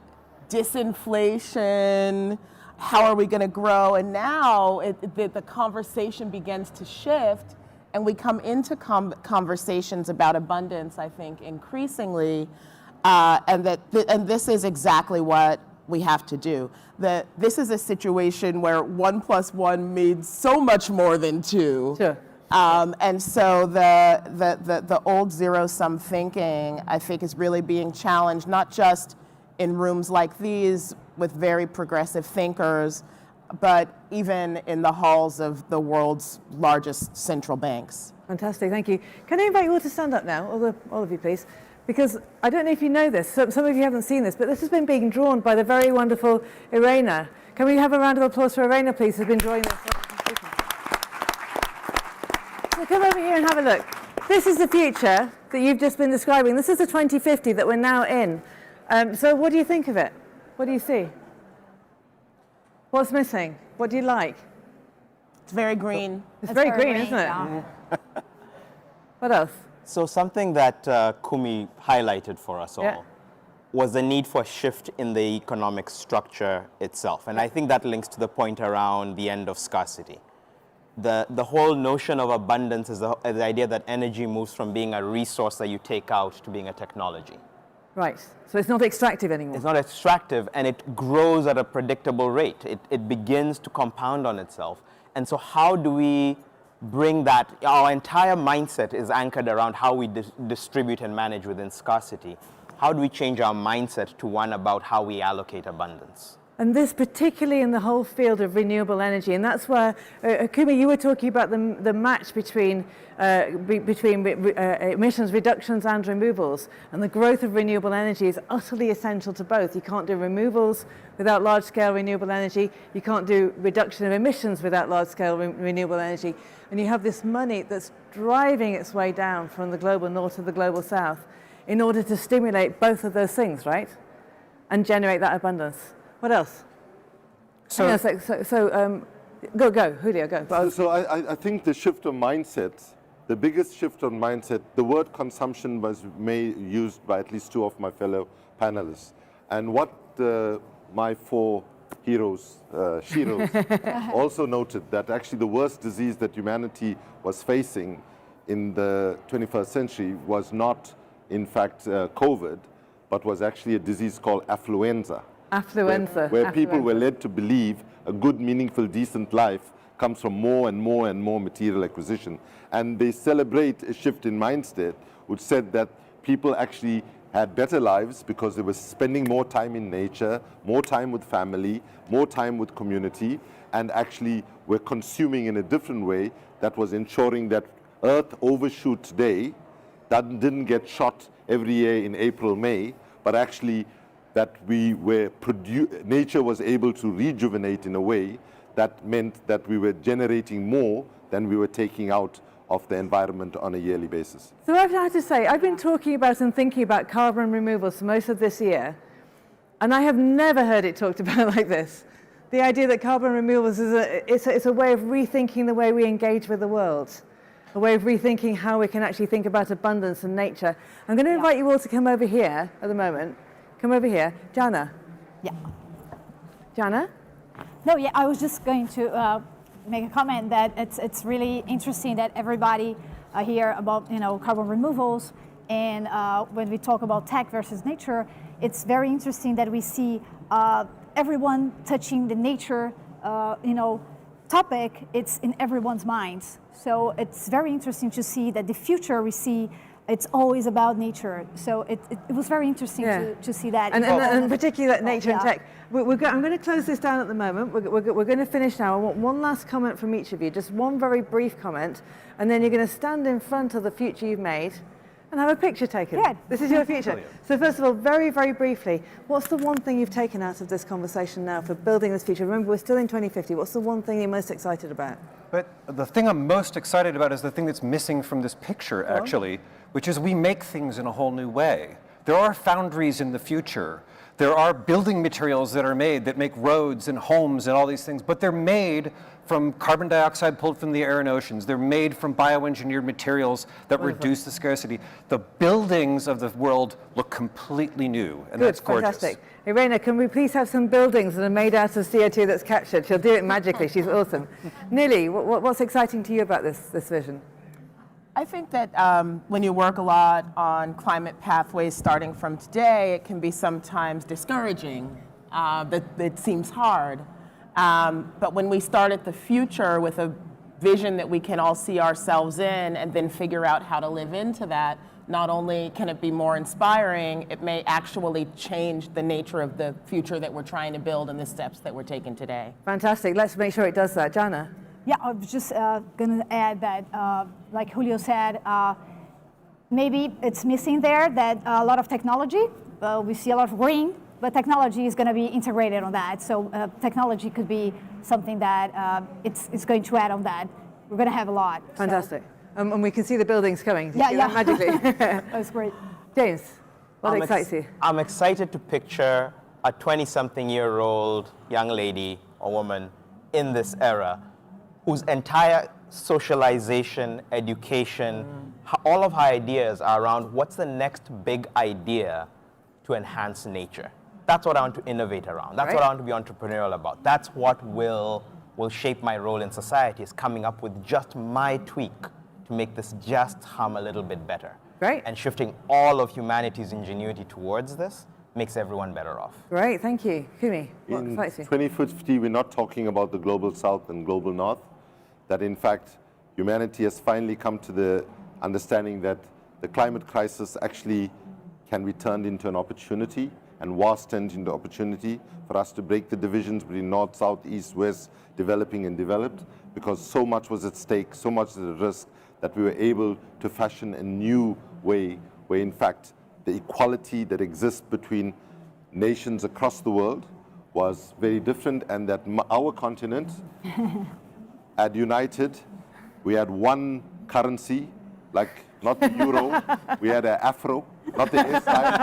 disinflation, how are we going to grow? And now the conversation begins to shift, and we come into conversations about abundance, I think, increasingly, and this is exactly what we have to do. This is a situation where 1 + 1 means so much more than 2. Sure. And so the old zero-sum thinking, I think, is really being challenged, not just in rooms like these with very progressive thinkers, but even in the halls of the world's largest central banks. Fantastic, thank you. Can I invite you all to stand up now, all of you, please? Because I don't know if you know this, some of you haven't seen this, but this has been being drawn by the very wonderful Irena. Can we have a round of applause for Irena, please, who's been drawing this? So come over here and have a look. This is the future that you've just been describing. This is the 2050 that we're now in. So what do you think of it? What do you see? What's missing? What do you like? It's very green. It's very green, isn't it? yeah. What else? So something that Kumi highlighted for us all Yeah. was the need for a shift in the economic structure itself. And I think that links to the point around the end of scarcity. The whole notion of abundance is the idea that energy moves from being a resource that you take out to being a technology. Right. So it's not extractive anymore. It's not extractive, and it grows at a predictable rate. It begins to compound on itself. And so how do we bring that? Our entire mindset is anchored around how we distribute and manage within scarcity. How do we change our mindset to one about how we allocate abundance? And this particularly in the whole field of renewable energy, and that's where, Kumi, you were talking about the match between emissions reductions and removals, and the growth of renewable energy is utterly essential to both. You can't do removals without large-scale renewable energy. You can't do reduction of emissions without large-scale renewable energy. And you have this money that's driving its way down from the global north to the global south in order to stimulate both of those things, right? And generate that abundance. What else? So, Go, Julio, go. so I think the shift of mindset, the biggest shift of mindset, the word consumption was used by at least two of my fellow panelists. And what my four heroes, sheroes, also noted that actually the worst disease that humanity was facing in the 21st century was not, in fact, COVID, but was actually a disease called affluenza. Affluenza. Where people were led to believe a good, meaningful, decent life comes from more and more and more material acquisition. And they celebrate a shift in mindset, which said that people actually had better lives because they were spending more time in nature, more time with family, more time with community, and actually were consuming in a different way that was ensuring that Earth overshoot day that didn't get shot every year in April, May, but actually that nature was able to rejuvenate in a way that meant that we were generating more than we were taking out of the environment on a yearly basis. So I've had to say, I've been talking about and thinking about carbon removals for most of this year, and I have never heard it talked about like this. The idea that carbon removals is a way of rethinking the way we engage with the world, a way of rethinking how we can actually think about abundance and nature. I'm going to invite you all to come over here at the moment. Come over here. Jana. Yeah. Jana? No, yeah, I was just going to make a comment that it's really interesting that everybody here about carbon removals, and when we talk about tech versus nature, it's very interesting that we see everyone touching the nature topic. It's in everyone's minds. So it's very interesting to see that the future we see. It's always about nature, so it was very interesting to see that. And particularly that nature and tech. I'm going to close this down at the moment. We're going to finish now. I want one last comment from each of you, just one very brief comment, and then you're going to stand in front of the future you've made and have a picture taken. Good. This is your future. So first of all, very, very briefly, what's the one thing you've taken out of this conversation now for building this future? Remember, we're still in 2050. What's the one thing you're most excited about? But the thing I'm most excited about is the thing that's missing from this picture, actually, which is we make things in a whole new way. There are foundries in the future. There are building materials that are made that make roads and homes and all these things, but they're made from carbon dioxide pulled from the air and oceans. They're made from bioengineered materials that reduce the scarcity. The buildings of the world look completely new, and that's gorgeous. Fantastic. Irena, can we please have some buildings that are made out of CO2 that's captured? She'll do it magically. She's awesome. Nili, what's exciting to you about this vision? I think that when you work a lot on climate pathways starting from today, it can be sometimes discouraging, that it seems hard. But when we start at the future with a vision that we can all see ourselves in and then figure out how to live into that, not only can it be more inspiring, it may actually change the nature of the future that we're trying to build and the steps that we're taking today. Fantastic. Let's make sure it does that. Jana? Yeah, I was just going to add that, like Julio said, maybe it's missing there that a lot of technology, we see a lot of green, but technology is going to be integrated on that. So technology could be something that it's going to add on that. We're going to have a lot. Fantastic. And we can see the buildings coming. Yeah. Magically. That was great. James, What excites you? I'm excited to picture a 20-something-year-old young lady or woman in this era whose entire socialization, education, all of her ideas are around what's the next big idea to enhance nature. That's what I want to innovate around. That's what I want to be entrepreneurial about. That's what will shape my role in society, is coming up with just my tweak to make this just hum a little bit better. Great. And shifting all of humanity's ingenuity towards this makes everyone better off. Great, thank you. Kumi, what In excites you? 2050, we're not talking about the global south and global north, that in fact, humanity has finally come to the understanding that the climate crisis actually can be turned into an opportunity, and was turned into opportunity for us to break the divisions between north, south, east, west, developing and developed, because so much was at stake, so much was at risk, that we were able to fashion a new way where in fact the equality that exists between nations across the world was very different, and that our continent had united. We had one currency, like not the euro, we had an afro, not the hairstyle,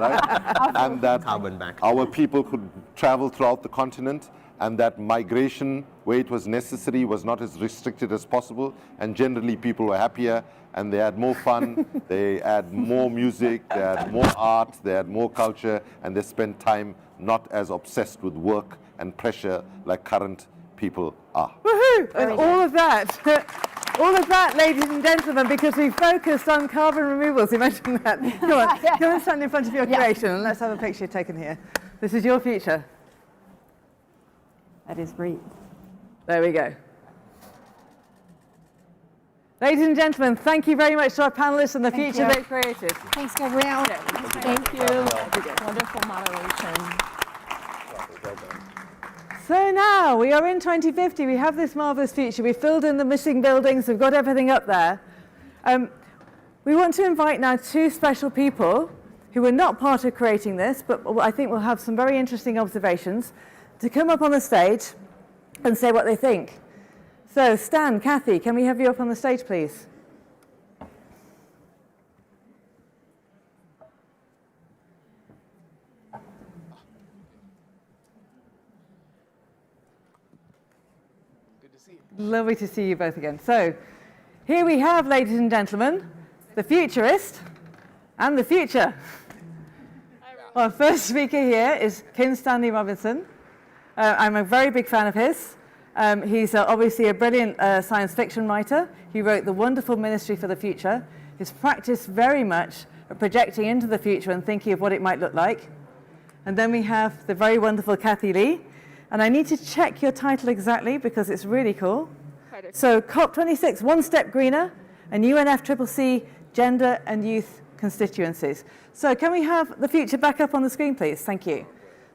right? And that Carbon back. our people could travel throughout the continent, and that migration, where it was necessary, was not as restricted as possible, and generally people were happier, and they had more fun, they had more music, they had more art, they had more culture, and they spent time not as obsessed with work and pressure like current people are. Woohoo! And all of that, ladies and gentlemen, because we focused on carbon removals. You mentioned that. Come on, come and stand in front of your creation and let's have a picture taken here. This is your future. That is great. There we go. Ladies and gentlemen, thank you very much to our panelists and the Thank future you. they've created. Thanks, Gabrielle. Thank you. Wonderful moderation. So now we are in 2050. We have this marvelous future. We've filled in the missing buildings. We've got everything up there. We want to invite now two special people who were not part of creating this, but I think will have some very interesting observations, to come up on the stage and say what they think. So Stan, Cathy, can we have you up on the stage, please? Lovely to see you both again. So here we have, ladies and gentlemen, the Futurist and the future. Our first speaker here is Stanley Robinson. I'm a very big fan of his. He's obviously a brilliant science fiction writer. He wrote the wonderful Ministry for the Future. His practice very much projecting into the future and thinking of what it might look like. And then we have the very wonderful Cathy Li. And I need to check your title exactly because it's really cool. So COP26, One Step Greener, and UNFCCC Gender and Youth Constituencies. So can we have the future back up on the screen, please? Thank you.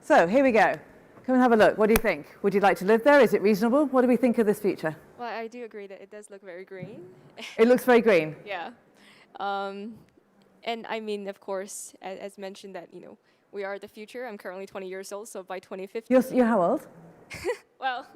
So here we go. Come and have a look. What do you think? Would you like to live there? Is it reasonable? What do we think of this future? Well, I do agree that it does look very green. It looks very green. Yeah. And I mean, of course, as mentioned that, you know, we are the future. I'm currently 20 years old, so by 2050... You're how old? Well,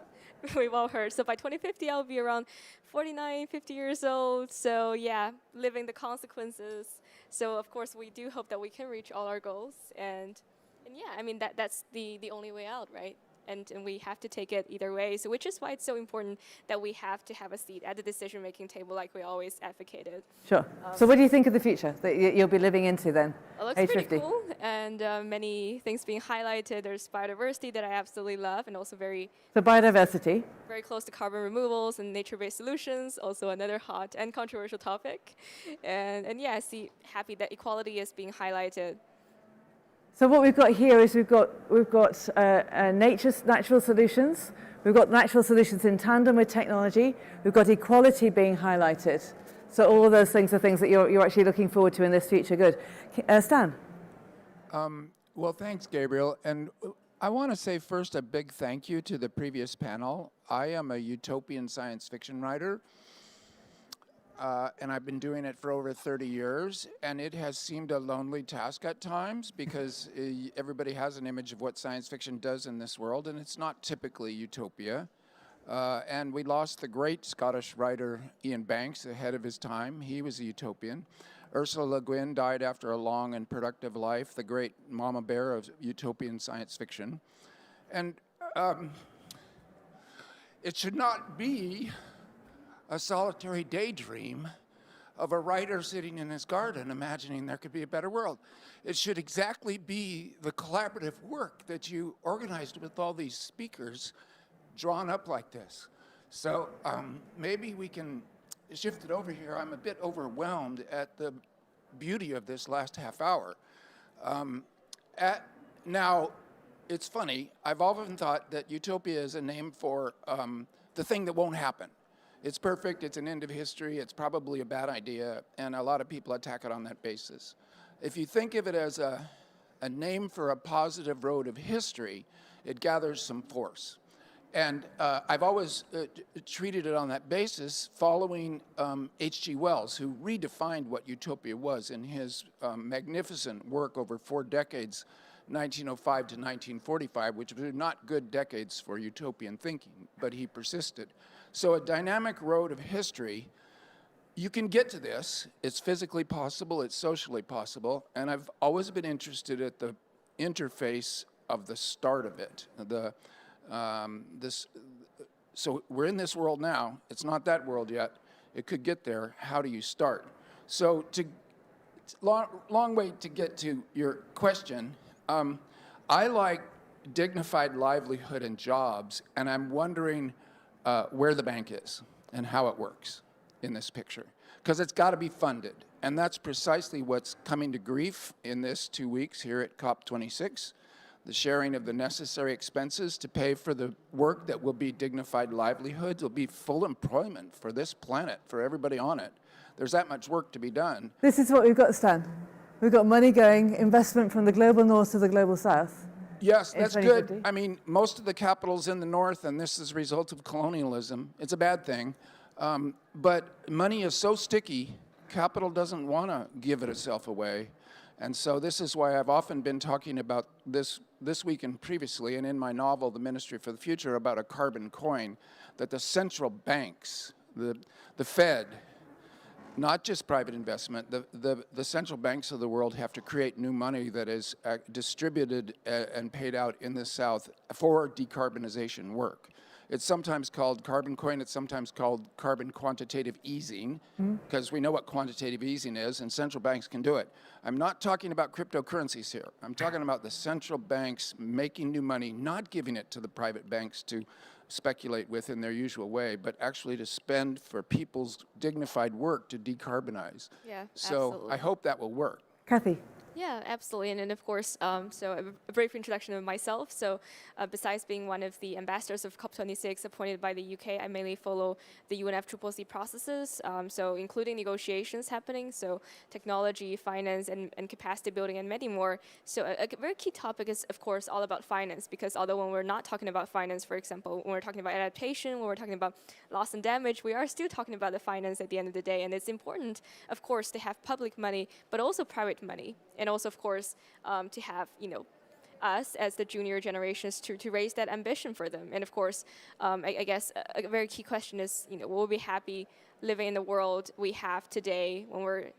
we've all heard. So by 2050, I'll be around 49, 50 years old. So yeah, living the consequences. So of course, we do hope that we can reach all our goals. And yeah, I mean, that's the only way out, right? And we have to take it either way. So which is why it's so important that we have to have a seat at the decision-making table like we always advocated. Sure. So what do you think of the future that you'll be living into then? It looks pretty cool, and many things being highlighted. There's biodiversity that I absolutely love, and also very biodiversity. Very close to carbon removals and nature-based solutions, also another hot and controversial topic. And yeah, happy that equality is being highlighted. So what we've got here is we've got natural solutions. We've got natural solutions in tandem with technology. We've got equality being highlighted. So all of those things are things that you're actually looking forward to in this future. Good. Stan? Well, thanks, Gabrielle. And I want to say first a big thank you to the previous panel. I am a utopian science fiction writer. And I've been doing it for over 30 years, and it has seemed a lonely task at times because everybody has an image of what science fiction does in this world, and it's not typically utopia. And we lost the great Scottish writer Ian Banks ahead of his time. He was a utopian. Ursula Le Guin died after a long and productive life, the great mama bear of utopian science fiction. And it should not be a solitary daydream of a writer sitting in his garden imagining there could be a better world. It should exactly be the collaborative work that you organized with all these speakers drawn up like this. So maybe we can shift it over here. I'm a bit overwhelmed at the beauty of this last half hour. Now, it's funny, I've often thought that utopia is a name for the thing that won't happen. It's perfect, it's an end of history, it's probably a bad idea, and a lot of people attack it on that basis. If you think of it as a name for a positive road of history, it gathers some force. And I've always treated it on that basis, following H.G. Wells, who redefined what utopia was in his magnificent work over 4 decades, 1905 to 1945, which were not good decades for utopian thinking, but he persisted. So a dynamic road of history, you can get to this. It's physically possible, it's socially possible, and I've always been interested at the interface of the start of it. So we're in this world now. It's not that world yet. It could get there. How do you start? So long way to get to your question. I like dignified livelihood and jobs, and I'm wondering where the bank is and how it works in this picture, because it's got to be funded, and that's precisely what's coming to grief in this 2 weeks here at COP26, the sharing of the necessary expenses to pay for the work that will be dignified livelihoods, will be full employment for this planet, for everybody on it. There's that much work to be done. This is what we've got, Stan. We've got money going, investment from the global north to the global south. Yes, that's good. I mean, most of the capital's in the north, and this is a result of colonialism. It's a bad thing. But money is so sticky, capital doesn't want to give it itself away. And so this is why I've often been talking about this week and previously, and in my novel, The Ministry for the Future, about a carbon coin, that the central banks, the Fed, not just private investment, the central banks of the world have to create new money that is distributed and paid out in the South for decarbonization work. It's sometimes called carbon coin, it's sometimes called carbon quantitative easing, because we know what quantitative easing is, and central banks can do it. I'm not talking about cryptocurrencies here. I'm talking about the central banks making new money, not giving it to the private banks to speculate with in their usual way, but actually to spend for people's dignified work to decarbonize. Yeah, so absolutely. I hope that will work. Kathy. Yeah, absolutely. And then, of course, so a brief introduction of myself. So besides being one of the ambassadors of COP26 appointed by the UK, I mainly follow the UNFCCC processes, so including negotiations happening, so technology, finance, and capacity building, and many more. So a very key topic is, of course, all about finance, because although when we're not talking about finance, for example, when we're talking about adaptation, when we're talking about loss and damage, we are still talking about the finance at the end of the day. And it's important, of course, to have public money, but also private money. And also, of course, to have, us as the junior generations to raise that ambition for them. And of course, I guess a very key question is, will we be happy living in the world we have today when we're,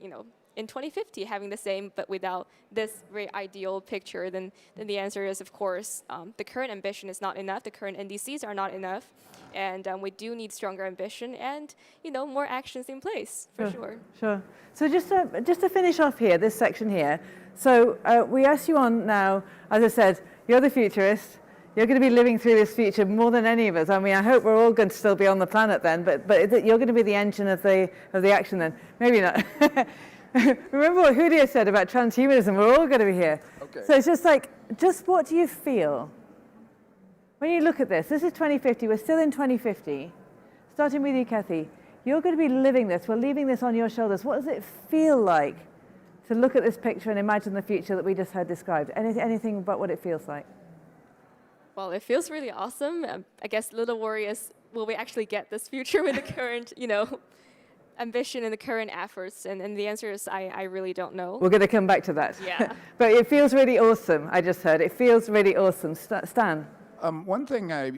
in 2050 having the same, but without this very ideal picture? Then the answer is, of course, the current ambition is not enough. The current NDCs are not enough. And we do need stronger ambition and, more actions in place, for sure. Sure. So just to finish off here, this section here. So we asked you on now, as I said, you're the futurist. You're going to be living through this future more than any of us. I mean, I hope we're all going to still be on the planet then, but you're going to be the engine of the action then. Maybe not. Remember what Julio said about transhumanism? We're all going to be here. Okay. So it's just what do you feel? When you look at this is 2050, we're still in 2050. Starting with you, Cathy, you're going to be living this, we're leaving this on your shoulders. What does it feel like to look at this picture and imagine the future that we just heard described? Anything about what it feels like? Well, it feels really awesome. I guess a little worry is, will we actually get this future with the current, ambition and the current efforts? And the answer is, I really don't know. We're going to come back to that. Yeah. But it feels really awesome, I just heard. It feels really awesome. Stan? One thing I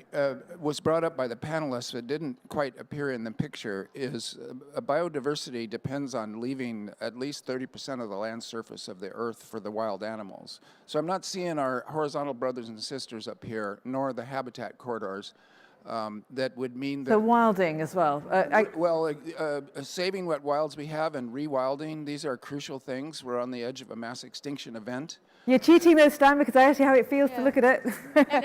was brought up by the panelists that didn't quite appear in the picture is biodiversity depends on leaving at least 30% of the land surface of the earth for the wild animals. So I'm not seeing our horizontal brothers and sisters up here, nor the habitat corridors. That would mean that... The wilding as well. Saving what wilds we have and rewilding, these are crucial things. We're on the edge of a mass extinction event. You're cheating though, Stan, because I asked you how it feels to look at it.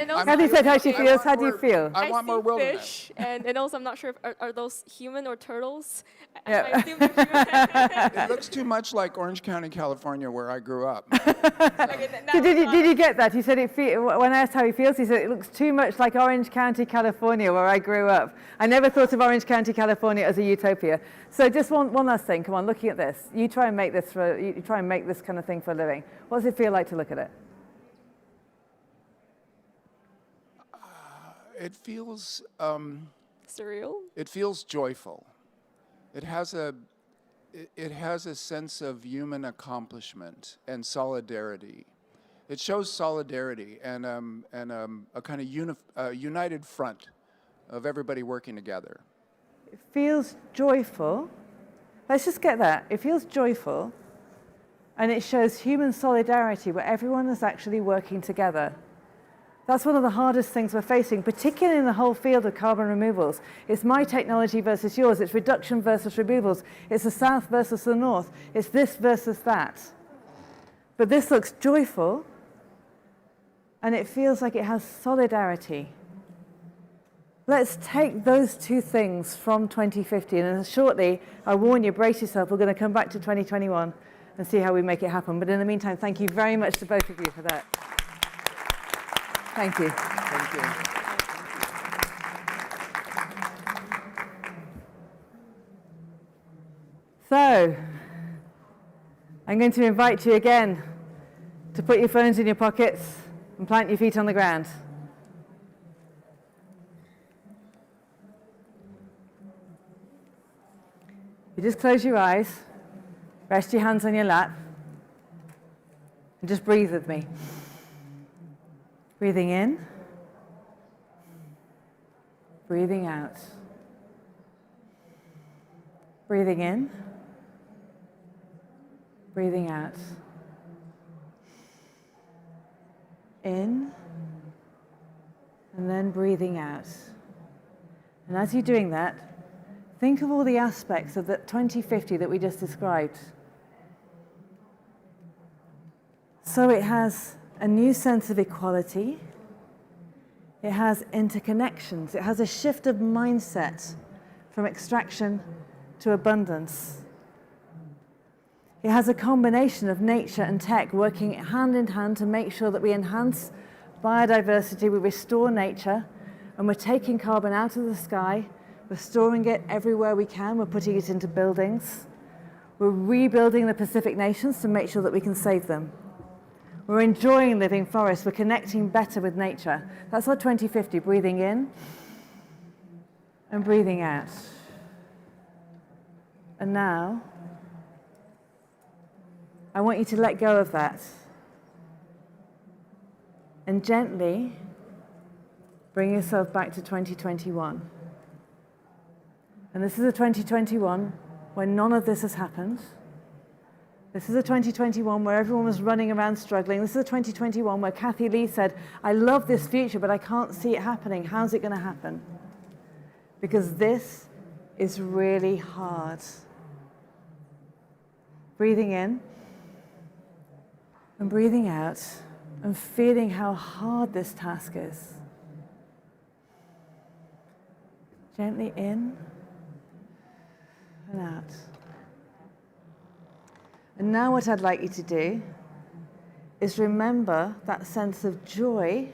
Kathy said how she feels. How do you feel? I want more wilderness. Fish, and also I'm not sure if are those human or turtles. Yeah. I assume they're human. It looks too much like Orange County, California, where I grew up. So did you get that? He said when I asked how he feels, he said it looks too much like Orange County, California, where I grew up. I never thought of Orange County, California as a utopia. So just one last thing. Come on, looking at this. You try and make this kind of thing for a living. What does it feel like to look at it? It feels Surreal. It feels joyful. It has a sense of human accomplishment and solidarity. It shows solidarity and a kind of united front of everybody working together. It feels joyful. Let's just get that. It feels joyful, and it shows human solidarity where everyone is actually working together. That's one of the hardest things we're facing, particularly in the whole field of carbon removals. It's my technology versus yours. It's reduction versus removals. It's the south versus the north. It's this versus that. But this looks joyful, and it feels like it has solidarity. Let's take those two things from 2050, and shortly, I warn you, brace yourself, we're going to come back to 2021 and see how we make it happen. But in the meantime, thank you very much to both of you for that. Thank you. Thank you. So, I'm going to invite you again to put your phones in your pockets and plant your feet on the ground. You just close your eyes, rest your hands on your lap, and just breathe with me. Breathing in, breathing out. Breathing in, breathing out. In, and then breathing out. And as you're doing that, think of all the aspects of the 2050 that we just described. So it has a new sense of equality. It has interconnections. It has a shift of mindset from extraction to abundance. It has a combination of nature and tech working hand in hand to make sure that we enhance biodiversity, we restore nature, and we're taking carbon out of the sky, we're storing it everywhere we can, we're putting it into buildings. We're rebuilding the Pacific nations to make sure that we can save them. We're enjoying living forests, we're connecting better with nature. That's our 2050, breathing in and breathing out. And now, I want you to let go of that and gently bring yourself back to 2021. And this is a 2021 when none of this has happened. This is a 2021 where everyone was running around struggling. This is a 2021 where Cathy Li said, I love this future, but I can't see it happening. How's it going to happen? Because this is really hard. Breathing in and breathing out and feeling how hard this task is. Gently in and out. And now what I'd like you to do is remember that sense of joy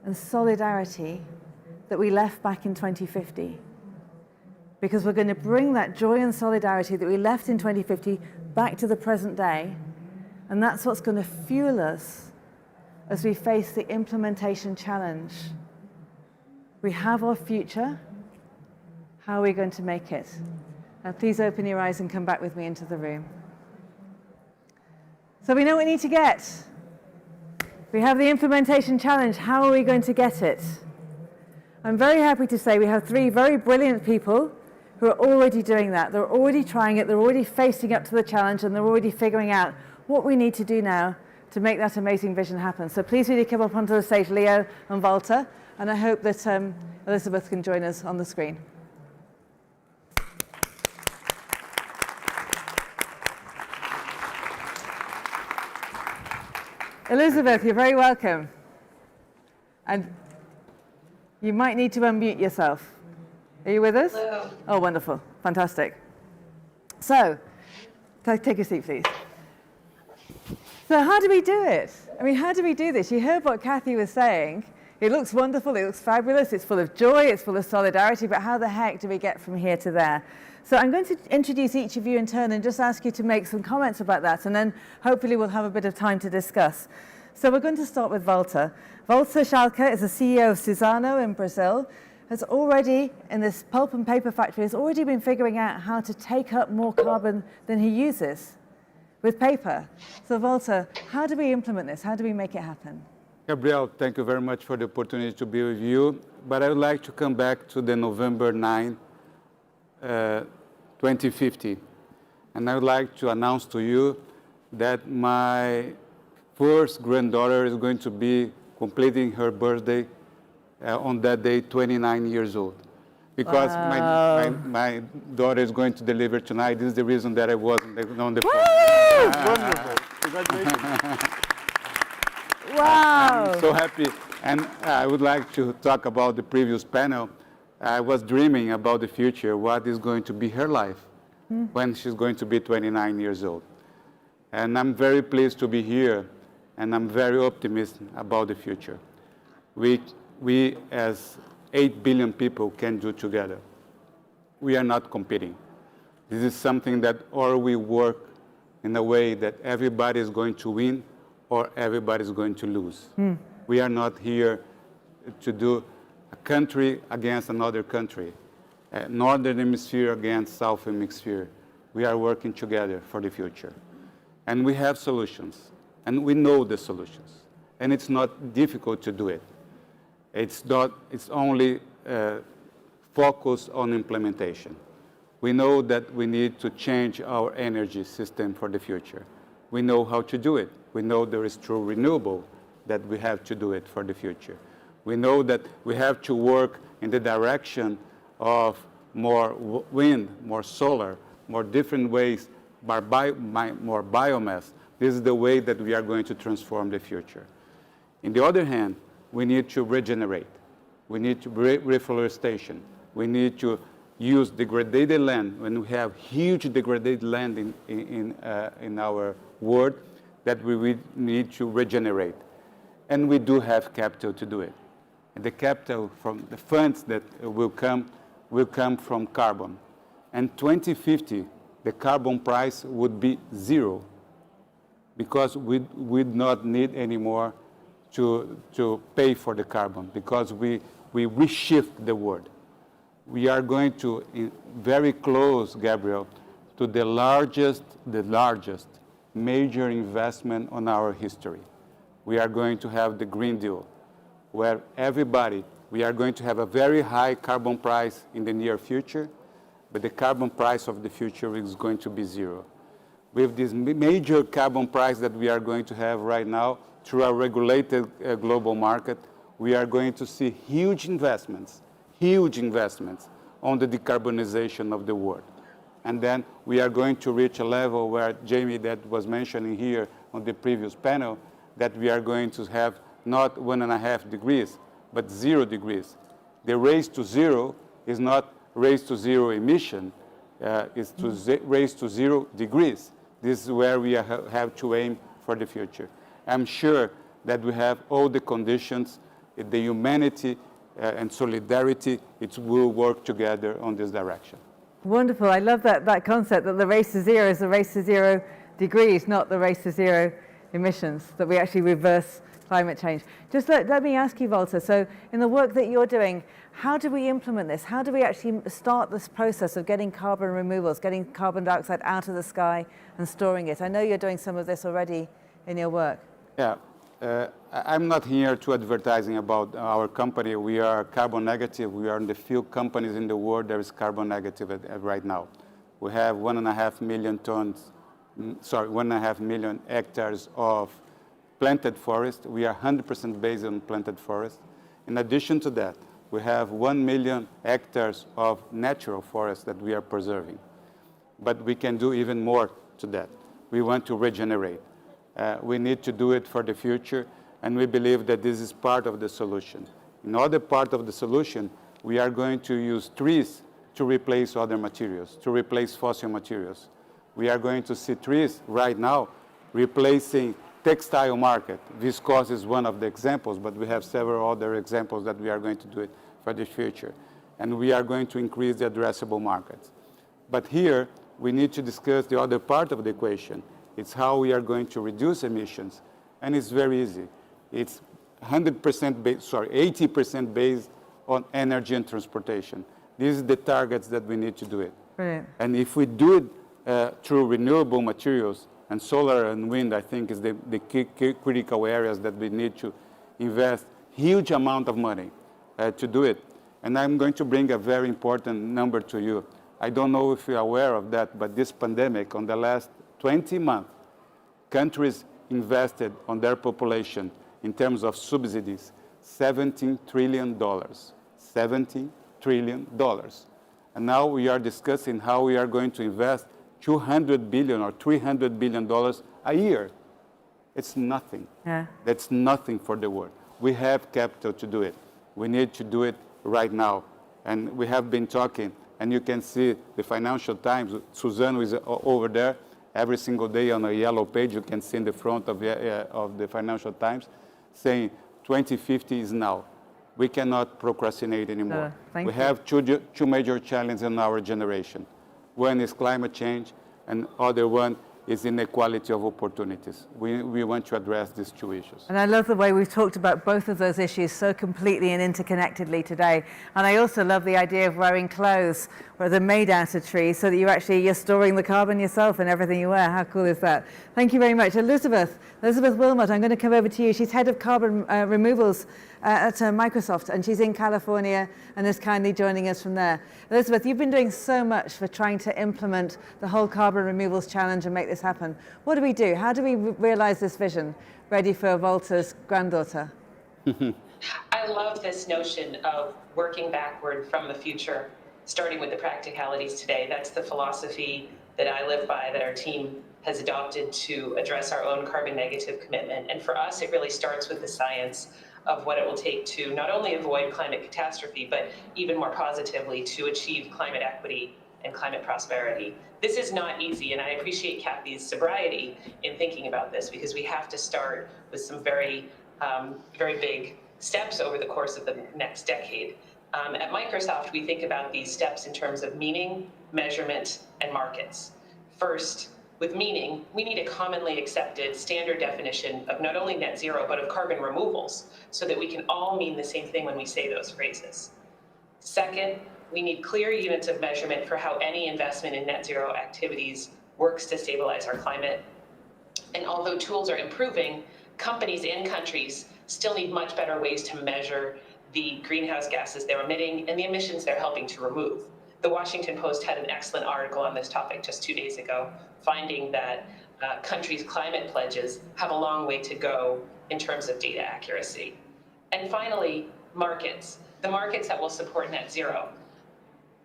and solidarity that we left back in 2050. Because we're going to bring that joy and solidarity that we left in 2050 back to the present day. And that's what's going to fuel us as we face the implementation challenge. We have our future. How are we going to make it? Now please open your eyes and come back with me into the room. So we know what we need to get. We have the implementation challenge. How are we going to get it? I'm very happy to say we have 3 very brilliant people who are already doing that. They're already trying it. They're already facing up to the challenge, and they're already figuring out what we need to do now to make that amazing vision happen. So please really come up onto the stage, Leo and Walter, and I hope that Elizabeth can join us on the screen. Elizabeth, you're very welcome. And you might need to unmute yourself. Are you with us? Hello. Oh, wonderful. Fantastic. So, take a seat, please. So how do we do it? I mean, how do we do this? You heard what Cathy was saying. It looks wonderful. It looks fabulous. It's full of joy. It's full of solidarity. But how the heck do we get from here to there? So I'm going to introduce each of you in turn and just ask you to make some comments about that. And then hopefully we'll have a bit of time to discuss. So we're going to start with Walter. Walter Schalke is the CEO of Suzano in Brazil. Has already, in this pulp and paper factory, has already been figuring out how to take up more carbon than he uses with paper. So Walter, how do we implement this? How do we make it happen? Gabrielle, thank you very much for the opportunity to be with you. But I would like to come back to the November 9, 2050. And I would like to announce to you that my first granddaughter is going to be completing her birthday on that day, 29 years old. Because my daughter is going to deliver tonight. This is the reason that I wasn't on the phone. Wonderful. Congratulations. Wow. I'm so happy. And I would like to talk about the previous panel. I was dreaming about the future, what is going to be her life when she's going to be 29 years old. And I'm very pleased to be here, and I'm very optimistic about the future. We as 8 billion people can do together. We are not competing. This is something that or we work in a way that everybody is going to win or everybody is going to lose. We are not here to do a country against another country, Northern Hemisphere against South Hemisphere. We are working together for the future. And we have solutions, and we know the solutions. And it's not difficult to do it. It's only focused on implementation. We know that we need to change our energy system for the future. We know how to do it. We know there is true renewable, that we have to do it for the future. We know that we have to work in the direction of more wind, more solar, more different ways, more biomass. This is the way that we are going to transform the future. On the other hand, we need to regenerate. We need to reforestation. We need to use degraded land. When we have huge degraded land in our world, that we need to regenerate. And we do have capital to do it. And the capital from the funds that will come from carbon. And 2050, the carbon price would be 0, because we would not need anymore to pay for the carbon, because we reshift the world. We are going to, very close, Gabrielle, to the largest major investment on our history. We are going to have the Green Deal, where we are going to have a very high carbon price in the near future, but the carbon price of the future is going to be 0. With this major carbon price that we are going to have right now, through a regulated global market, we are going to see huge investments on the decarbonization of the world. And then we are going to reach a level where Jamie, that was mentioning here on the previous panel, that we are going to have not 1.5 degrees, but 0 degrees. The race to 0 is not race to 0 emission, it's to race to 0 degrees. This is where we have to aim for the future. I'm sure that we have all the conditions, the humanity and solidarity, it will work together on this direction. Wonderful. I love that concept that the race to 0 is the race to 0 degrees, not the race to 0 emissions, that we actually reverse climate change. Just let me ask you, Walter, so in the work that you're doing, how do we implement this? How do we actually start this process of getting carbon removals, getting carbon dioxide out of the sky and storing it? I know you're doing some of this already in your work. Yeah, I'm not here to advertising about our company. We are carbon negative. We are in the few companies in the world that is carbon negative right now. We have 1.5 million tons, 1.5 million hectares of planted forest. We are 100% based on planted forest. In addition to that, we have 1 million hectares of natural forest that we are preserving. But we can do even more to that. We want to regenerate. We need to do it for the future, and we believe that this is part of the solution. Another part of the solution, we are going to use trees to replace other materials, to replace fossil materials. We are going to see trees right now replacing textile market. Viscose is one of the examples, but we have several other examples that we are going to do it for the future. And we are going to increase the addressable markets. But here, we need to discuss the other part of the equation. It's how we are going to reduce emissions. And it's very easy. It's 80% based on energy and transportation. These are the targets that we need to do it. Brilliant. And if we do it through renewable materials, and solar and wind, I think, is the key critical areas that we need to invest huge amount of money to do it. And I'm going to bring a very important number to you. I don't know if you're aware of that, but this pandemic, on the last 20 months, countries invested on their population in terms of subsidies, $17 trillion. $17 trillion. And now we are discussing how we are going to invest $200 billion or $300 billion a year. It's nothing. Yeah. That's nothing for the world. We have capital to do it. We need to do it right now. And we have been talking, and you can see the Financial Times. Suzanne is over there every single day on a yellow page. You can see in the front of the Financial Times saying 2050 is now. We cannot procrastinate anymore. Thank we you. have two major challenges in our generation. One is climate change, and other one is inequality of opportunities. We want to address these two issues. And I love the way we've talked about both of those issues so completely and interconnectedly today. And I also love the idea of wearing clothes where they're made out of trees so that you're storing the carbon yourself in everything you wear. How cool is that? Thank you very much. Elizabeth Wilmot, I'm going to come over to you. She's head of carbon removals at Microsoft, and she's in California and is kindly joining us from there. Elizabeth, you've been doing so much for trying to implement the whole carbon removals challenge and make this happen. What do we do? How do we realize this vision, ready for Walter's granddaughter? I love this notion of working backward from the future, starting with the practicalities today. That's the philosophy that I live by, that our team has adopted to address our own carbon negative commitment. And for us, it really starts with the science of what it will take to not only avoid climate catastrophe, but even more positively to achieve climate equity and climate prosperity. This is not easy, and I appreciate Cathy's sobriety in thinking about this, because we have to start with some very big steps over the course of the next decade. At Microsoft, we think about these steps in terms of meaning, measurement, and markets. First, with meaning, we need a commonly accepted standard definition of not only net zero, but of carbon removals, so that we can all mean the same thing when we say those phrases. Second, we need clear units of measurement for how any investment in net zero activities works to stabilize our climate. And although tools are improving, companies and countries still need much better ways to measure the greenhouse gases they're emitting and the emissions they're helping to remove. The Washington Post had an excellent article on this topic just 2 days ago, finding that countries' climate pledges have a long way to go in terms of data accuracy. And finally, markets. The markets that will support net zero.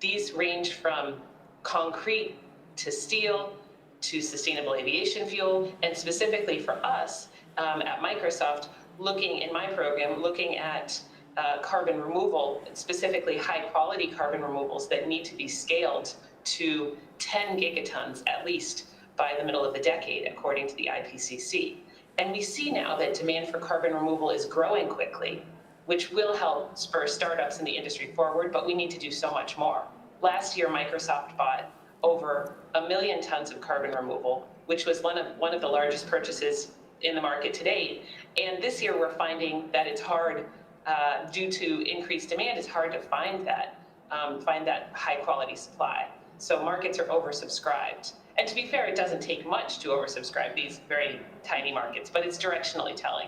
These range from concrete to steel to sustainable aviation fuel, and specifically for us at Microsoft, looking at carbon removal, specifically high quality carbon removals that need to be scaled to 10 gigatons at least by the middle of the decade, according to the IPCC. And we see now that demand for carbon removal is growing quickly, which will help spur startups in the industry forward, but we need to do so much more. Last year, Microsoft bought over 1 million tons of carbon removal, which was one of the largest purchases in the market to date. And this year, we're finding that it's hard, due to increased demand, it's hard to find that high quality supply. So markets are oversubscribed. And to be fair, it doesn't take much to oversubscribe these very tiny markets, but it's directionally telling.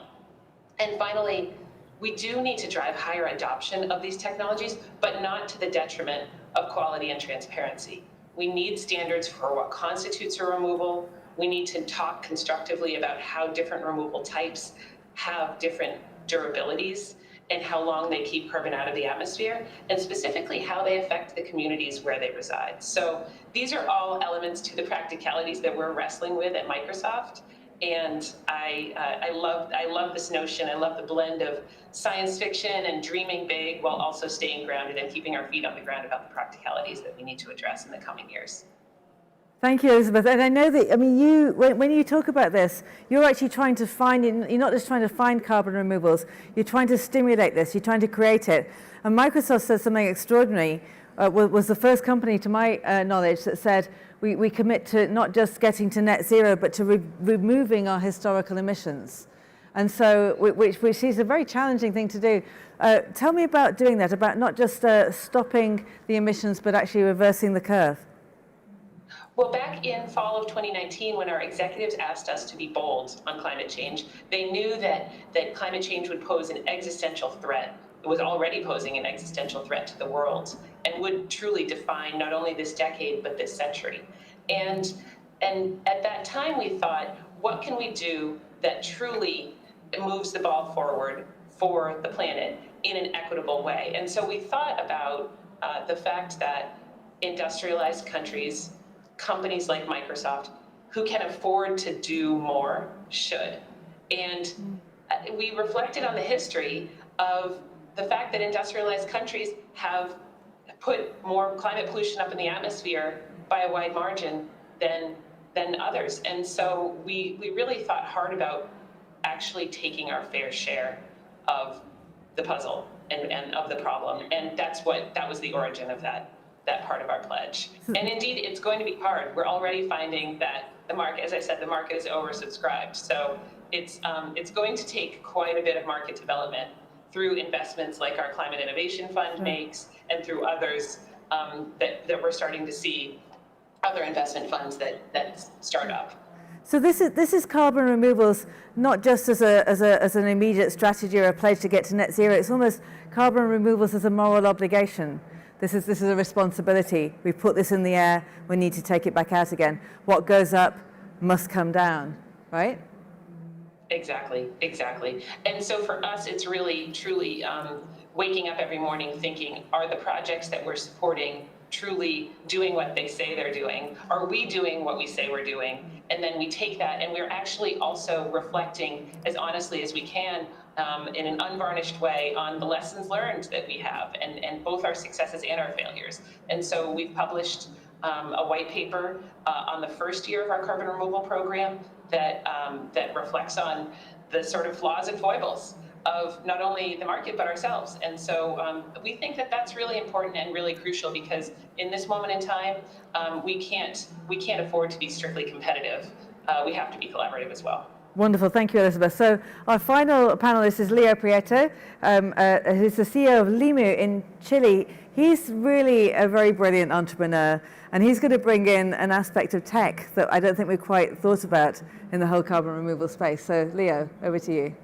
And finally, we do need to drive higher adoption of these technologies, but not to the detriment of quality and transparency. We need standards for what constitutes a removal. We need to talk constructively about how different removal types have different durabilities and how long they keep carbon out of the atmosphere, and specifically how they affect the communities where they reside. So these are all elements to the practicalities that we're wrestling with at Microsoft. And I love this notion. I love the blend of science fiction and dreaming big while also staying grounded and keeping our feet on the ground about the practicalities that we need to address in the coming years. Thank you, Elizabeth. And I know that, I mean, when you talk about this, you're actually trying to find, you're not just trying to find carbon removals, you're trying to stimulate this, you're trying to create it. And Microsoft said something extraordinary, was the first company, to my knowledge, that said, we commit to not just getting to net zero, but to removing our historical emissions. And so, which is a very challenging thing to do. Tell me about doing that, about not just stopping the emissions, but actually reversing the curve. Well, back in fall of 2019, when our executives asked us to be bold on climate change, they knew that climate change would pose an existential threat. It was already posing an existential threat to the world and would truly define not only this decade, but this century. And at that time, we thought, what can we do that truly moves the ball forward for the planet in an equitable way? And so we thought about the fact that industrialized countries, companies like Microsoft, who can afford to do more, should. And we reflected on the history of the fact that industrialized countries have put more climate pollution up in the atmosphere by a wide margin than others. And so we really thought hard about actually taking our fair share of the puzzle and of the problem. And that was the origin of that part of our pledge. And indeed, it's going to be hard. We're already finding that the market, as I said, the market is oversubscribed. So it's going to take quite a bit of market development through investments like our Climate Innovation Fund makes, and through others that we're starting to see, other investment funds that start up. So this is carbon removals, not just as an immediate strategy or a pledge to get to net zero. It's almost carbon removals as a moral obligation. This is a responsibility. We put this in the air, we need to take it back out again. What goes up must come down, right? Exactly. And so for us, it's really, truly waking up every morning thinking, are the projects that we're supporting truly doing what they say they're doing? Are we doing what we say we're doing? And then we take that, and we're actually also reflecting as honestly as we can in an unvarnished way on the lessons learned that we have, and both our successes and our failures. And so we've published a white paper on the first year of our carbon removal program that reflects on the sort of flaws and foibles of not only the market but ourselves. And so we think that that's really important and really crucial, because in this moment in time, we can't afford to be strictly competitive. We have to be collaborative as well. Wonderful, thank you, Elizabeth. So our final panelist is Leo Prieto, who's the CEO of Limu in Chile. He's really a very brilliant entrepreneur, and he's going to bring in an aspect of tech that I don't think we've quite thought about in the whole carbon removal space. So Leo, over to you.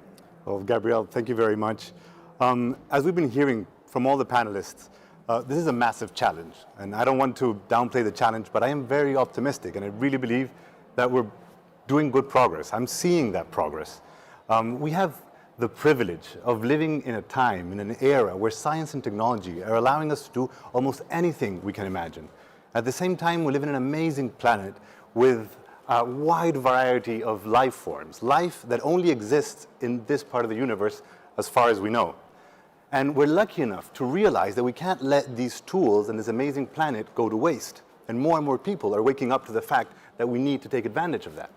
Well, Gabrielle, thank you very much. As we've been hearing from all the panelists, this is a massive challenge, and I don't want to downplay the challenge, but I am very optimistic, and I really believe that we're doing good progress. I'm seeing that progress. We have the privilege of living in a time, in an era where science and technology are allowing us to do almost anything we can imagine. At the same time, we live in an amazing planet with a wide variety of life forms, life that only exists in this part of the universe as far as we know. And we're lucky enough to realize that we can't let these tools and this amazing planet go to waste. And more people are waking up to the fact that we need to take advantage of that.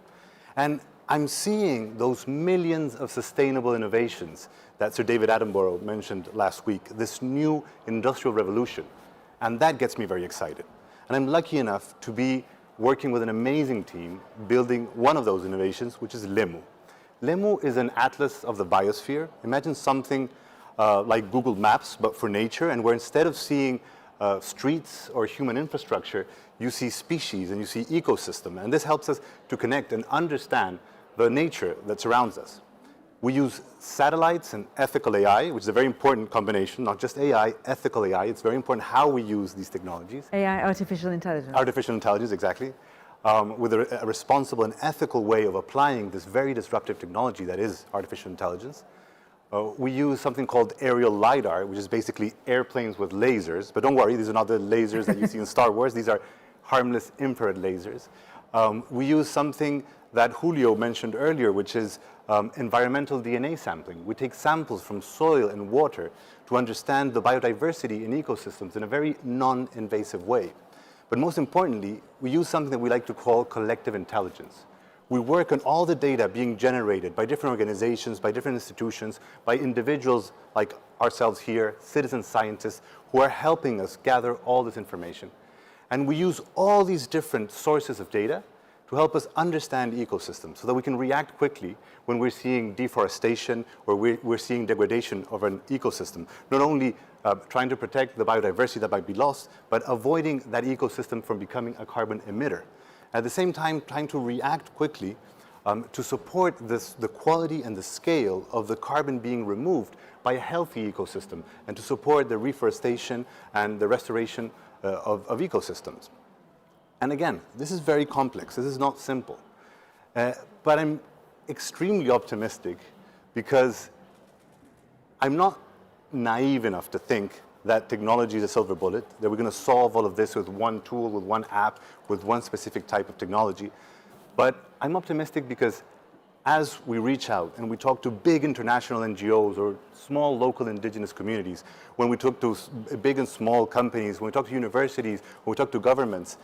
And I'm seeing those millions of sustainable innovations that Sir David Attenborough mentioned last week, this new industrial revolution. And that gets me very excited. And I'm lucky enough to be working with an amazing team building one of those innovations, which is Limu. Limu is an atlas of the biosphere. Imagine something like Google Maps, but for nature, and where instead of seeing streets or human infrastructure, you see species and you see ecosystem. And this helps us to connect and understand the nature that surrounds us. We use satellites and ethical AI, which is a very important combination, not just AI, ethical AI. It's very important how we use these technologies. AI, artificial intelligence. Artificial intelligence, exactly. With a responsible and ethical way of applying this very disruptive technology that is artificial intelligence. We use something called aerial LiDAR, which is basically airplanes with lasers. But don't worry, these are not the lasers that you see in Star Wars. These are harmless infrared lasers. We use something that Julio mentioned earlier, which is environmental DNA sampling. We take samples from soil and water to understand the biodiversity in ecosystems in a very non-invasive way. But most importantly, we use something that we like to call collective intelligence. We work on all the data being generated by different organizations, by different institutions, by individuals like ourselves here, citizen scientists, who are helping us gather all this information. And we use all these different sources of data to help us understand ecosystems so that we can react quickly when we're seeing deforestation or we're seeing degradation of an ecosystem. Not only trying to protect the biodiversity that might be lost, but avoiding that ecosystem from becoming a carbon emitter. At the same time, trying to react quickly to support the quality and the scale of the carbon being removed by a healthy ecosystem and to support the reforestation and the restoration of ecosystems. And again, this is very complex. This is not simple. But I'm extremely optimistic because I'm not naive enough to think that technology is a silver bullet, that we're going to solve all of this with one tool, with one app, with one specific type of technology. But I'm optimistic because as we reach out and we talk to big international NGOs or small local indigenous communities, when we talk to big and small companies, when we talk to universities, when we talk to governments,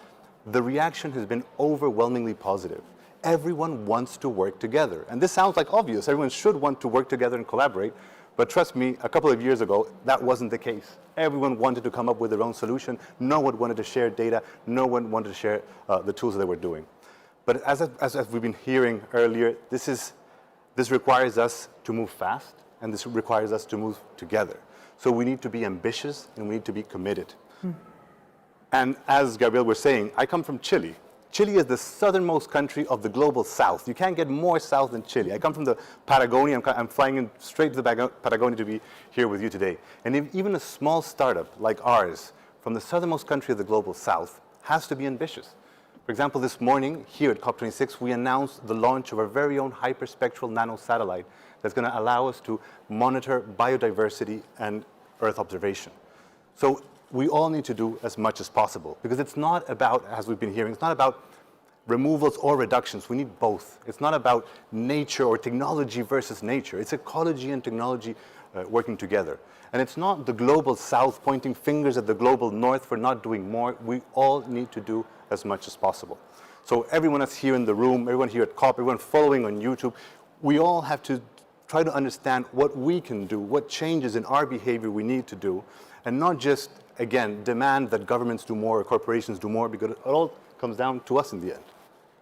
the reaction has been overwhelmingly positive. Everyone wants to work together. And this sounds like obvious. Everyone should want to work together and collaborate. But trust me, a couple of years ago, that wasn't the case. Everyone wanted to come up with their own solution. No one wanted to share data. No one wanted to share the tools that they were doing. But as we've been hearing earlier, this requires us to move fast, and this requires us to move together. So we need to be ambitious, and we need to be committed. And as Gabrielle was saying, I come from Chile. Chile is the southernmost country of the global south. You can't get more south than Chile. I come from the Patagonia. I'm flying in straight to the Patagonia to be here with you today. And even a small startup like ours from the southernmost country of the global south has to be ambitious. For example, this morning here at COP26, we announced the launch of our very own hyperspectral nanosatellite that's going to allow us to monitor biodiversity and Earth observation. So we all need to do as much as possible because it's not about, as we've been hearing, it's not about removals or reductions. We need both. It's not about nature or technology versus nature. It's ecology and technology working together. And it's not the global south pointing fingers at the global north for not doing more. We all need to do as much as possible. So everyone that's here in the room, everyone here at COP, everyone following on YouTube, we all have to try to understand what we can do, what changes in our behavior we need to do, and not just, again, demand that governments do more or corporations do more, because it all comes down to us in the end.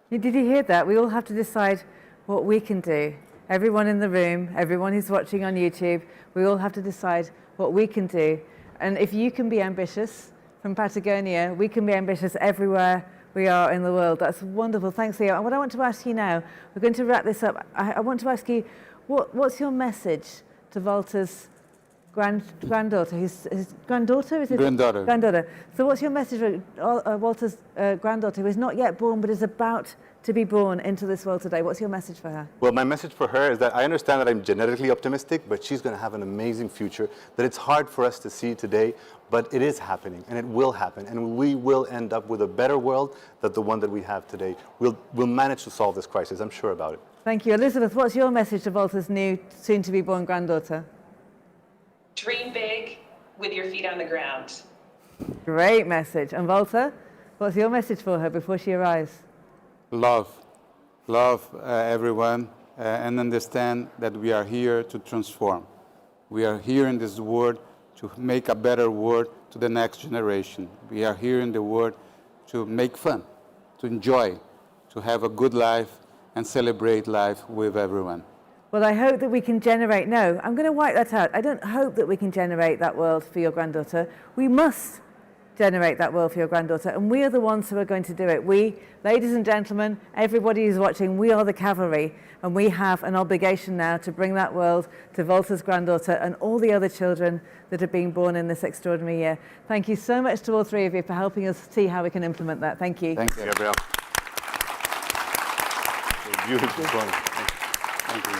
Did you hear that? We all have to decide what we can do. Everyone in the room, everyone who's watching on YouTube, we all have to decide what we can do. And if you can be ambitious from Patagonia, we can be ambitious everywhere we are in the world. That's wonderful. Thanks, Leo. And what I want to ask you now, we're going to wrap this up. I want to ask you, what's your message to Walter's granddaughter? His granddaughter? Is it? Granddaughter. Granddaughter. So what's your message for Walter's granddaughter, who is not yet born but is about to be born into this world today? What's your message for her? Well, my message for her is that I understand that I'm genetically optimistic, but she's going to have an amazing future, that it's hard for us to see today, but it is happening, and it will happen, and we will end up with a better world than the one that we have today. We'll manage to solve this crisis. I'm sure about it. Thank you. Elizabeth, what's your message to Walter's new, soon-to-be-born granddaughter? Dream big with your feet on the ground. Great message. And Walter, what's your message for her before she arrives? Love everyone, and understand that we are here to transform. We are here in this world to make a better world to the next generation. We are here in the world to make fun, to enjoy, to have a good life and celebrate life with everyone. Well, I hope that we can generate, I'm going to wipe that out. I don't hope that we can generate that world for your granddaughter. We must generate that world for your granddaughter. And we are the ones who are going to do it. We, ladies and gentlemen, everybody who's watching, we are the cavalry. And we have an obligation now to bring that world to Volta's granddaughter and all the other children that are being born in this extraordinary year. Thank you so much to all three of you for helping us see how we can implement that. Thank you. Thank you, Gabrielle. Beautiful point. Thank you.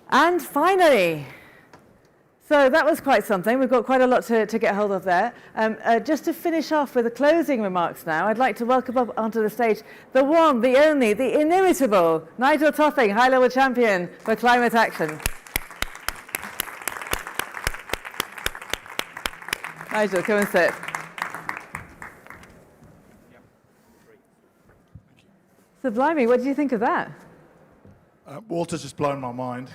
And finally, so that was quite something. We've got quite a lot to get hold of there. Just to finish off with the closing remarks now, I'd like to welcome up onto the stage the one, the only, the inimitable Nigel Topping, high-level champion for climate action. Nigel, come and sit. So, blimey, what did you think of that? Walter's just blown my mind.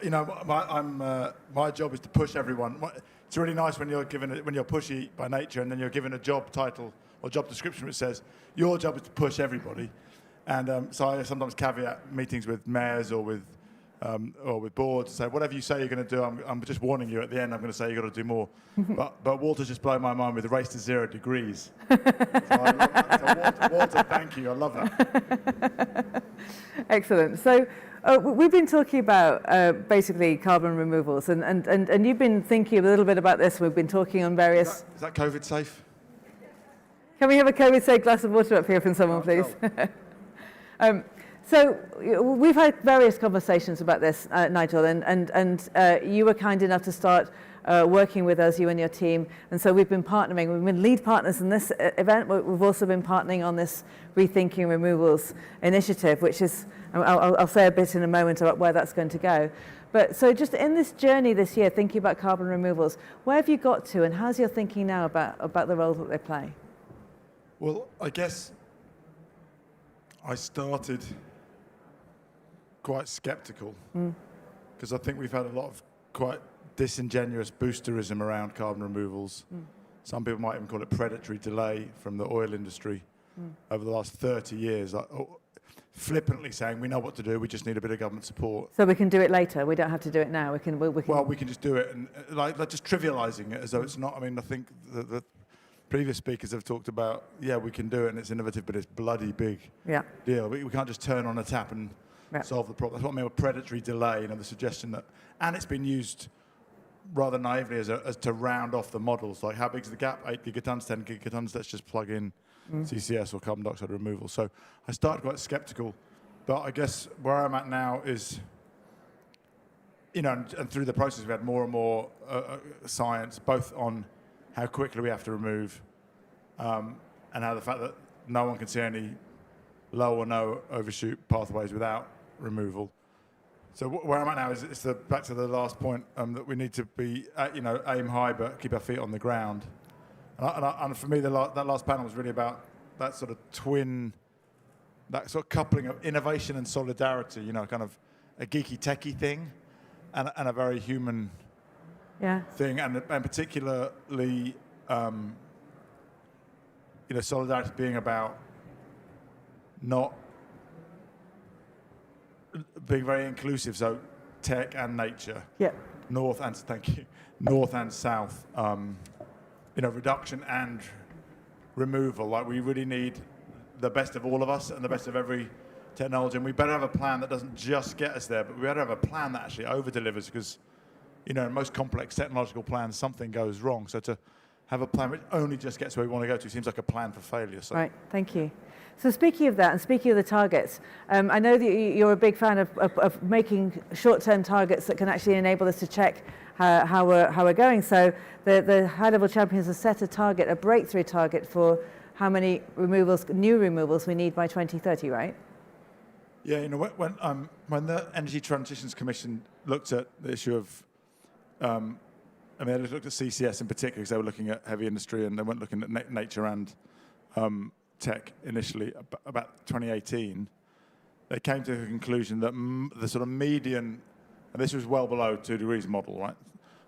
You know, my job is to push everyone. It's really nice when you're pushy by nature, and then you're given a job title or job description which says your job is to push everybody. And so I sometimes caveat meetings with mayors or with boards, say whatever you say you're going to do, I'm just warning you. At the end, I'm going to say you've got to do more. But Walter's just blown my mind with the race to 0 degrees. So I love that. So Walter, thank you. I love that. Excellent. So we've been talking about basically carbon removals, and you've been thinking a little bit about this. We've been talking on various. Is that COVID safe? Can we have a COVID-safe glass of water up here from someone, please? So we've had various conversations about this, Nigel, and you were kind enough to start working with us, you and your team, and so we've been partnering. We've been lead partners in this event, but we've also been partnering on this Rethinking Removals initiative, which is, I'll say a bit in a moment about where that's going to go. But so just in this journey this year, thinking about carbon removals, where have you got to, and how's your thinking now about the role that they play? Well, I guess I started quite skeptical because I think we've had a lot of quite disingenuous boosterism around carbon removals. Some people might even call it predatory delay from the oil industry over the last 30 years, flippantly saying we know what to do, we just need a bit of government support. So we can do it later, we don't have to do it now. Well, we can just do it, and like just trivializing it as though it's not. I mean, I think the previous speakers have talked about, yeah, we can do it and it's innovative, but it's bloody big deal. We can't just turn on a tap and solve the problem. That's what I mean with predatory delay, the suggestion that, and it's been used rather naively as to round off the models, like how big is the gap, 8 gigatons, 10 gigatons, let's just plug in CCS or carbon dioxide removal. So I started quite skeptical, but I guess where I'm at now is, and through the process we've had more and more science, both on how quickly we have to remove, and how the fact that no one can see any low or no overshoot pathways without removal. So where I'm at now is back to the last point, that we need to be, aim high but keep our feet on the ground. And for me, that last panel was really about that sort of that sort of coupling of innovation and solidarity. Kind of a geeky techie thing, and a very human thing, and particularly, solidarity being about not being very inclusive, so tech and nature, north and south, reduction and removal. Like, we really need the best of all of us and the best of every technology, and we better have a plan that doesn't just get us there, but we better have a plan that actually over-delivers, because in most complex technological plans something goes wrong. So to have a plan which only just gets where we want to go to seems like a plan for failure. So. Right, thank you. So speaking of that, and speaking of the targets, I know that you're a big fan of making short-term targets that can actually enable us to check how we're going. So the high-level champions have set a target, a breakthrough target for how many new removals we need by 2030, right? Yeah, when the Energy Transitions Commission looked at the issue of, they looked at CCS in particular because they were looking at heavy industry, and they weren't looking at nature and tech initially. About 2018, they came to the conclusion that the sort of median, and this was well below 2 degrees model, right,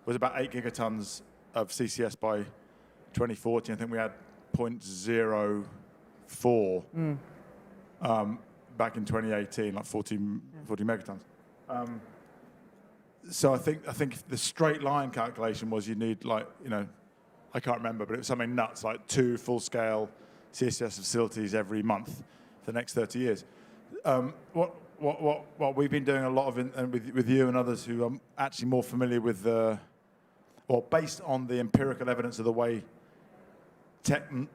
was about 8 gigatons of CCS by 2040. I think we had 0.04 back in 2018, like 40 megatons. so I think the straight line calculation was you need I can't remember, but it was something nuts, like 2 full-scale CCS facilities every month for the next 30 years. What we've been doing a lot of with you and others who are actually more familiar with based on the empirical evidence of the way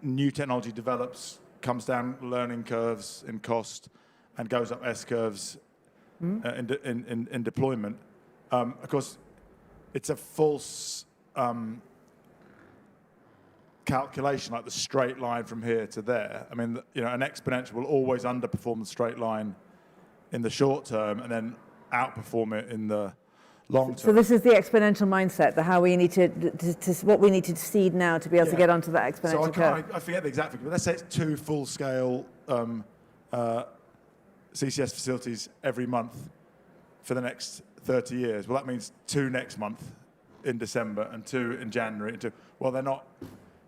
new technology develops, comes down learning curves in cost, and goes up S-curves in deployment. Of course, it's a false calculation, like the straight line from here to there. I mean, an exponential will always underperform the straight line in the short term and then outperform it in the long term. So this is the exponential mindset, how we need to what we need to seed now to be able to get onto that exponential curve. I forget the exact figure, but let's say it's 2 full-scale CCS facilities every month for the next 30 years. Well, that means 2 next month in December and 2 in January. Well, they're not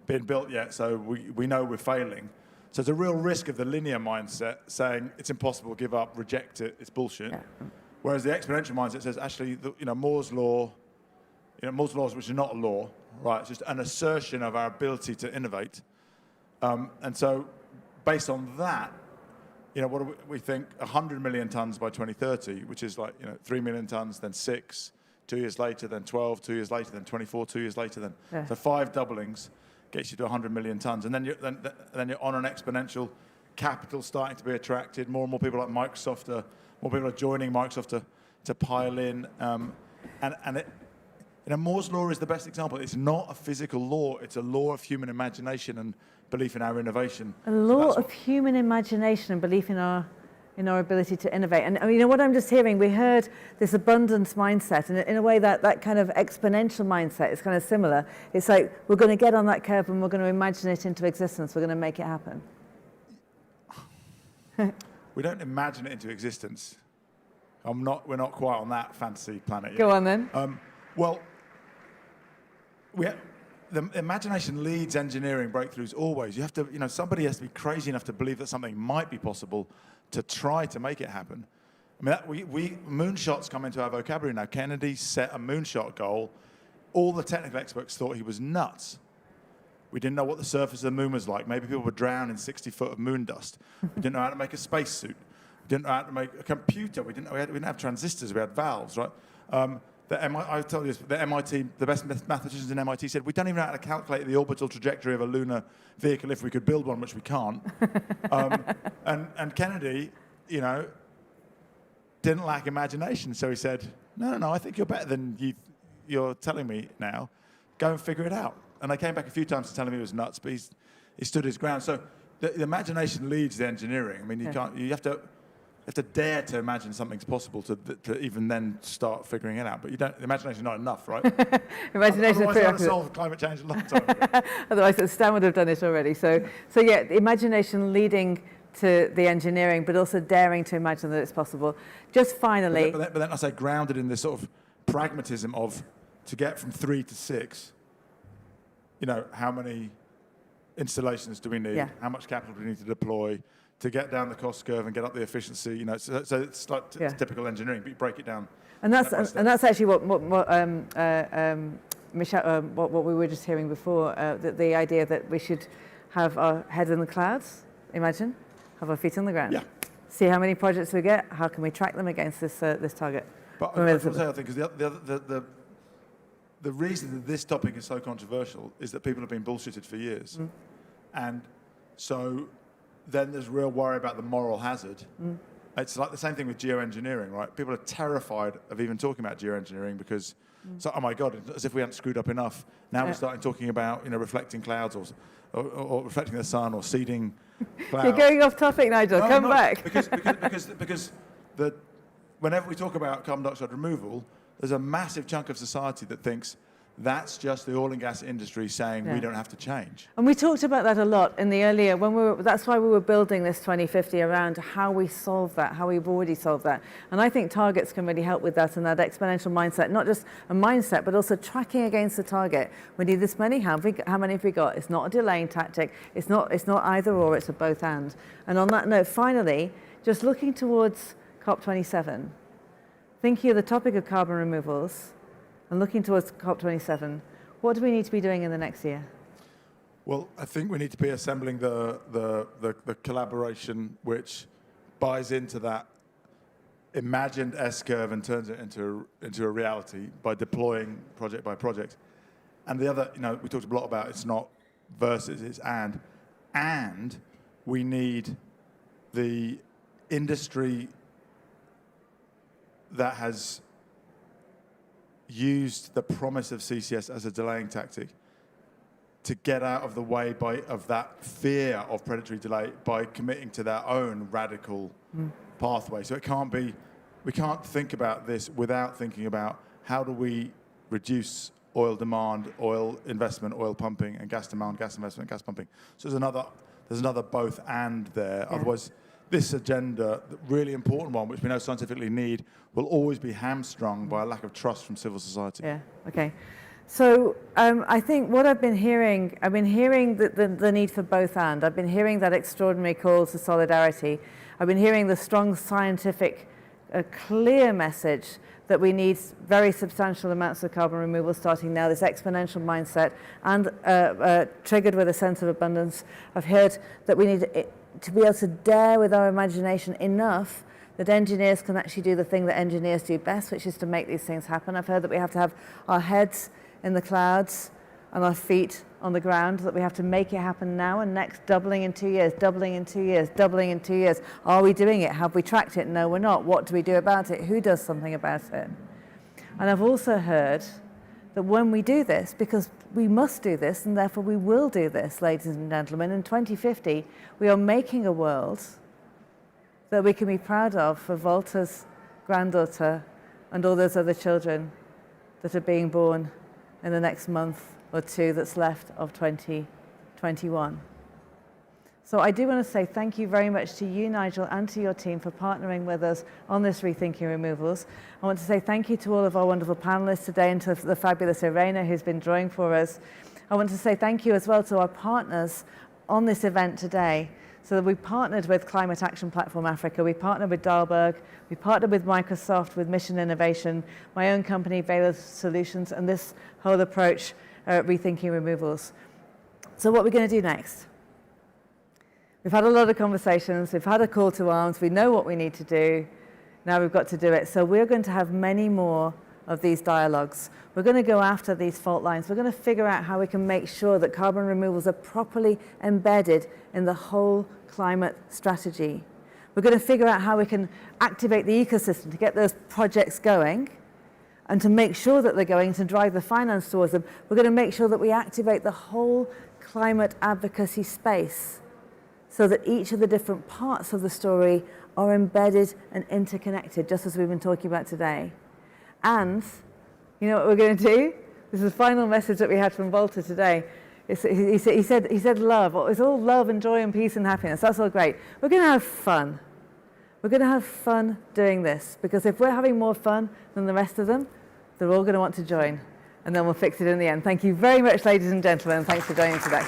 being built yet, so we know we're failing. So there's a real risk of the linear mindset saying it's impossible, give up, reject it, it's bullshit. Yeah. Whereas the exponential mindset says actually, Moore's law, Moore's laws, which is not a law, right? It's just an assertion of our ability to innovate. And so based on that, what do we think? 100 million tons by 2030, which is 3 million tons, then 6, 2 years later, then 12, 2 years later, then 24, 2 years later, then so 5 doublings gets you to 100 million tons, and then you're on an exponential. Capital starting to be attracted. More and more people like Microsoft, more people are joining Microsoft to pile in, Moore's law is the best example. It's not a physical law; it's a law of human imagination and belief in our innovation. A law of human imagination and belief in our ability to innovate. And what I'm just hearing, we heard this abundance mindset, and in a way that kind of exponential mindset is kind of similar. It's like we're going to get on that curve and we're going to imagine it into existence. We're going to make it happen. We don't imagine it into existence. We're not quite on that fantasy planet yet. Go on then. The imagination leads engineering breakthroughs always. You have to, somebody has to be crazy enough to believe that something might be possible to try to make it happen. I mean, moonshots come into our vocabulary now. Kennedy set a moonshot goal. All the technical experts thought he was nuts. We didn't know what the surface of the moon was like. Maybe people would drown in 60 foot of moon dust. We didn't know how to make a spacesuit. We didn't know how to make a computer. We didn't have transistors. We had valves, right? I told you this, the MIT, the best mathematicians in MIT said, we don't even know how to calculate the orbital trajectory of a lunar vehicle if we could build one, which we can't. And Kennedy, didn't lack imagination. So he said, no, I think you're better than you're telling me now. Go and figure it out. And I came back a few times to tell him he was nuts, but he stood his ground. So the imagination leads the engineering. I mean, you have to dare to imagine something's possible to even then start figuring it out. But the imagination's not enough, right? Imagination Otherwise, I'd have solved climate change a long time ago. Otherwise, Stan would have done it already. So yeah, the imagination leading to the engineering, but also daring to imagine that it's possible. Just finally. But then I say grounded in this sort of pragmatism of to get from 3 to 6. How many installations do we need? Yeah. How much capital do we need to deploy to get down the cost curve and get up the efficiency? So it's like it's typical engineering, but you break it down. And that's actually what Michelle, what we were just hearing before. The idea that we should have our head in the clouds. Imagine, have our feet on the ground. Yeah. See how many projects we get. How can we track them against this target? But I was going to say, I think, because the reason that this topic is so controversial is that people have been bullshitted for years. And so then there's real worry about the moral hazard. It's like the same thing with geoengineering, right? People are terrified of even talking about geoengineering because, oh my God, as if we hadn't screwed up enough. Now we're starting talking about, reflecting clouds or reflecting the sun or seeding clouds. You're going off topic, Nigel. Come back. Because whenever we talk about carbon dioxide removal, there's a massive chunk of society that thinks that's just the oil and gas industry saying we don't have to change. And we talked about that a lot in the earlier, that's why we were building this 2050 around how we solve that, how we've already solved that. And I think targets can really help with that and that exponential mindset, not just a mindset, but also tracking against the target. We need this many, how many have we got? It's not a delaying tactic. It's not either or, it's a both and. And on that note, finally, just looking towards COP27, thinking of the topic of carbon removals and looking towards COP27, what do we need to be doing in the next year? Well, I think we need to be assembling the collaboration which buys into that imagined S-curve and turns it into a reality by deploying project by project. And the other, we talked a lot about it's not versus, it's and. And we need the industry that has used the promise of CCS as a delaying tactic to get out of the way of that fear of predatory delay by committing to their own radical pathway. So it can't be, we can't think about this without thinking about how do we reduce oil demand, oil investment, oil pumping, and gas demand, gas investment, gas pumping. So there's another both and there. Yeah. Otherwise, this agenda, the really important one, which we know scientifically need, will always be hamstrung by a lack of trust from civil society. Yeah, okay. So I think what I've been hearing the need for both and. I've been hearing that extraordinary call to solidarity. I've been hearing the strong scientific, clear message that we need very substantial amounts of carbon removal starting now, this exponential mindset, and triggered with a sense of abundance. I've heard that we need to be able to dare with our imagination enough that engineers can actually do the thing that engineers do best, which is to make these things happen. I've heard that we have to have our heads in the clouds and our feet on the ground, that we have to make it happen now and next, doubling in 2 years, doubling in 2 years, doubling in 2 years. Are we doing it? Have we tracked it? No, we're not. What do we do about it? Who does something about it? And I've also heard that when we do this, because we must do this, and therefore we will do this, ladies and gentlemen, in 2050, we are making a world that we can be proud of for Volta's granddaughter and all those other children that are being born in the next month or two that's left of 2021. So I do want to say thank you very much to you, Nigel, and to your team for partnering with us on this Rethinking Removals. I want to say thank you to all of our wonderful panelists today and to the fabulous Irena who's been drawing for us. I want to say thank you as well to our partners on this event today. So we partnered with Climate Action Platform Africa, we partnered with Dalberg, we partnered with Microsoft, with Mission Innovation, my own company, Valence Solutions, and this whole approach, Rethinking Removals. So what are we going to do next? We've had a lot of conversations, we've had a call to arms, we know what we need to do, now we've got to do it. So we're going to have many more of these dialogues. We're going to go after these fault lines. We're going to figure out how we can make sure that carbon removals are properly embedded in the whole climate strategy. We're going to figure out how we can activate the ecosystem to get those projects going and to make sure that they're going, to drive the finance towards them. We're going to make sure that we activate the whole climate advocacy space so that each of the different parts of the story are embedded and interconnected, just as we've been talking about today. And you know what we're going to do? This is the final message that we had from Volta today. He said love. It's all love and joy and peace and happiness. That's all great. We're going to have fun. We're going to have fun doing this, because if we're having more fun than the rest of them, they're all going to want to join. And then we'll fix it in the end. Thank you very much, ladies and gentlemen. Thanks for joining today.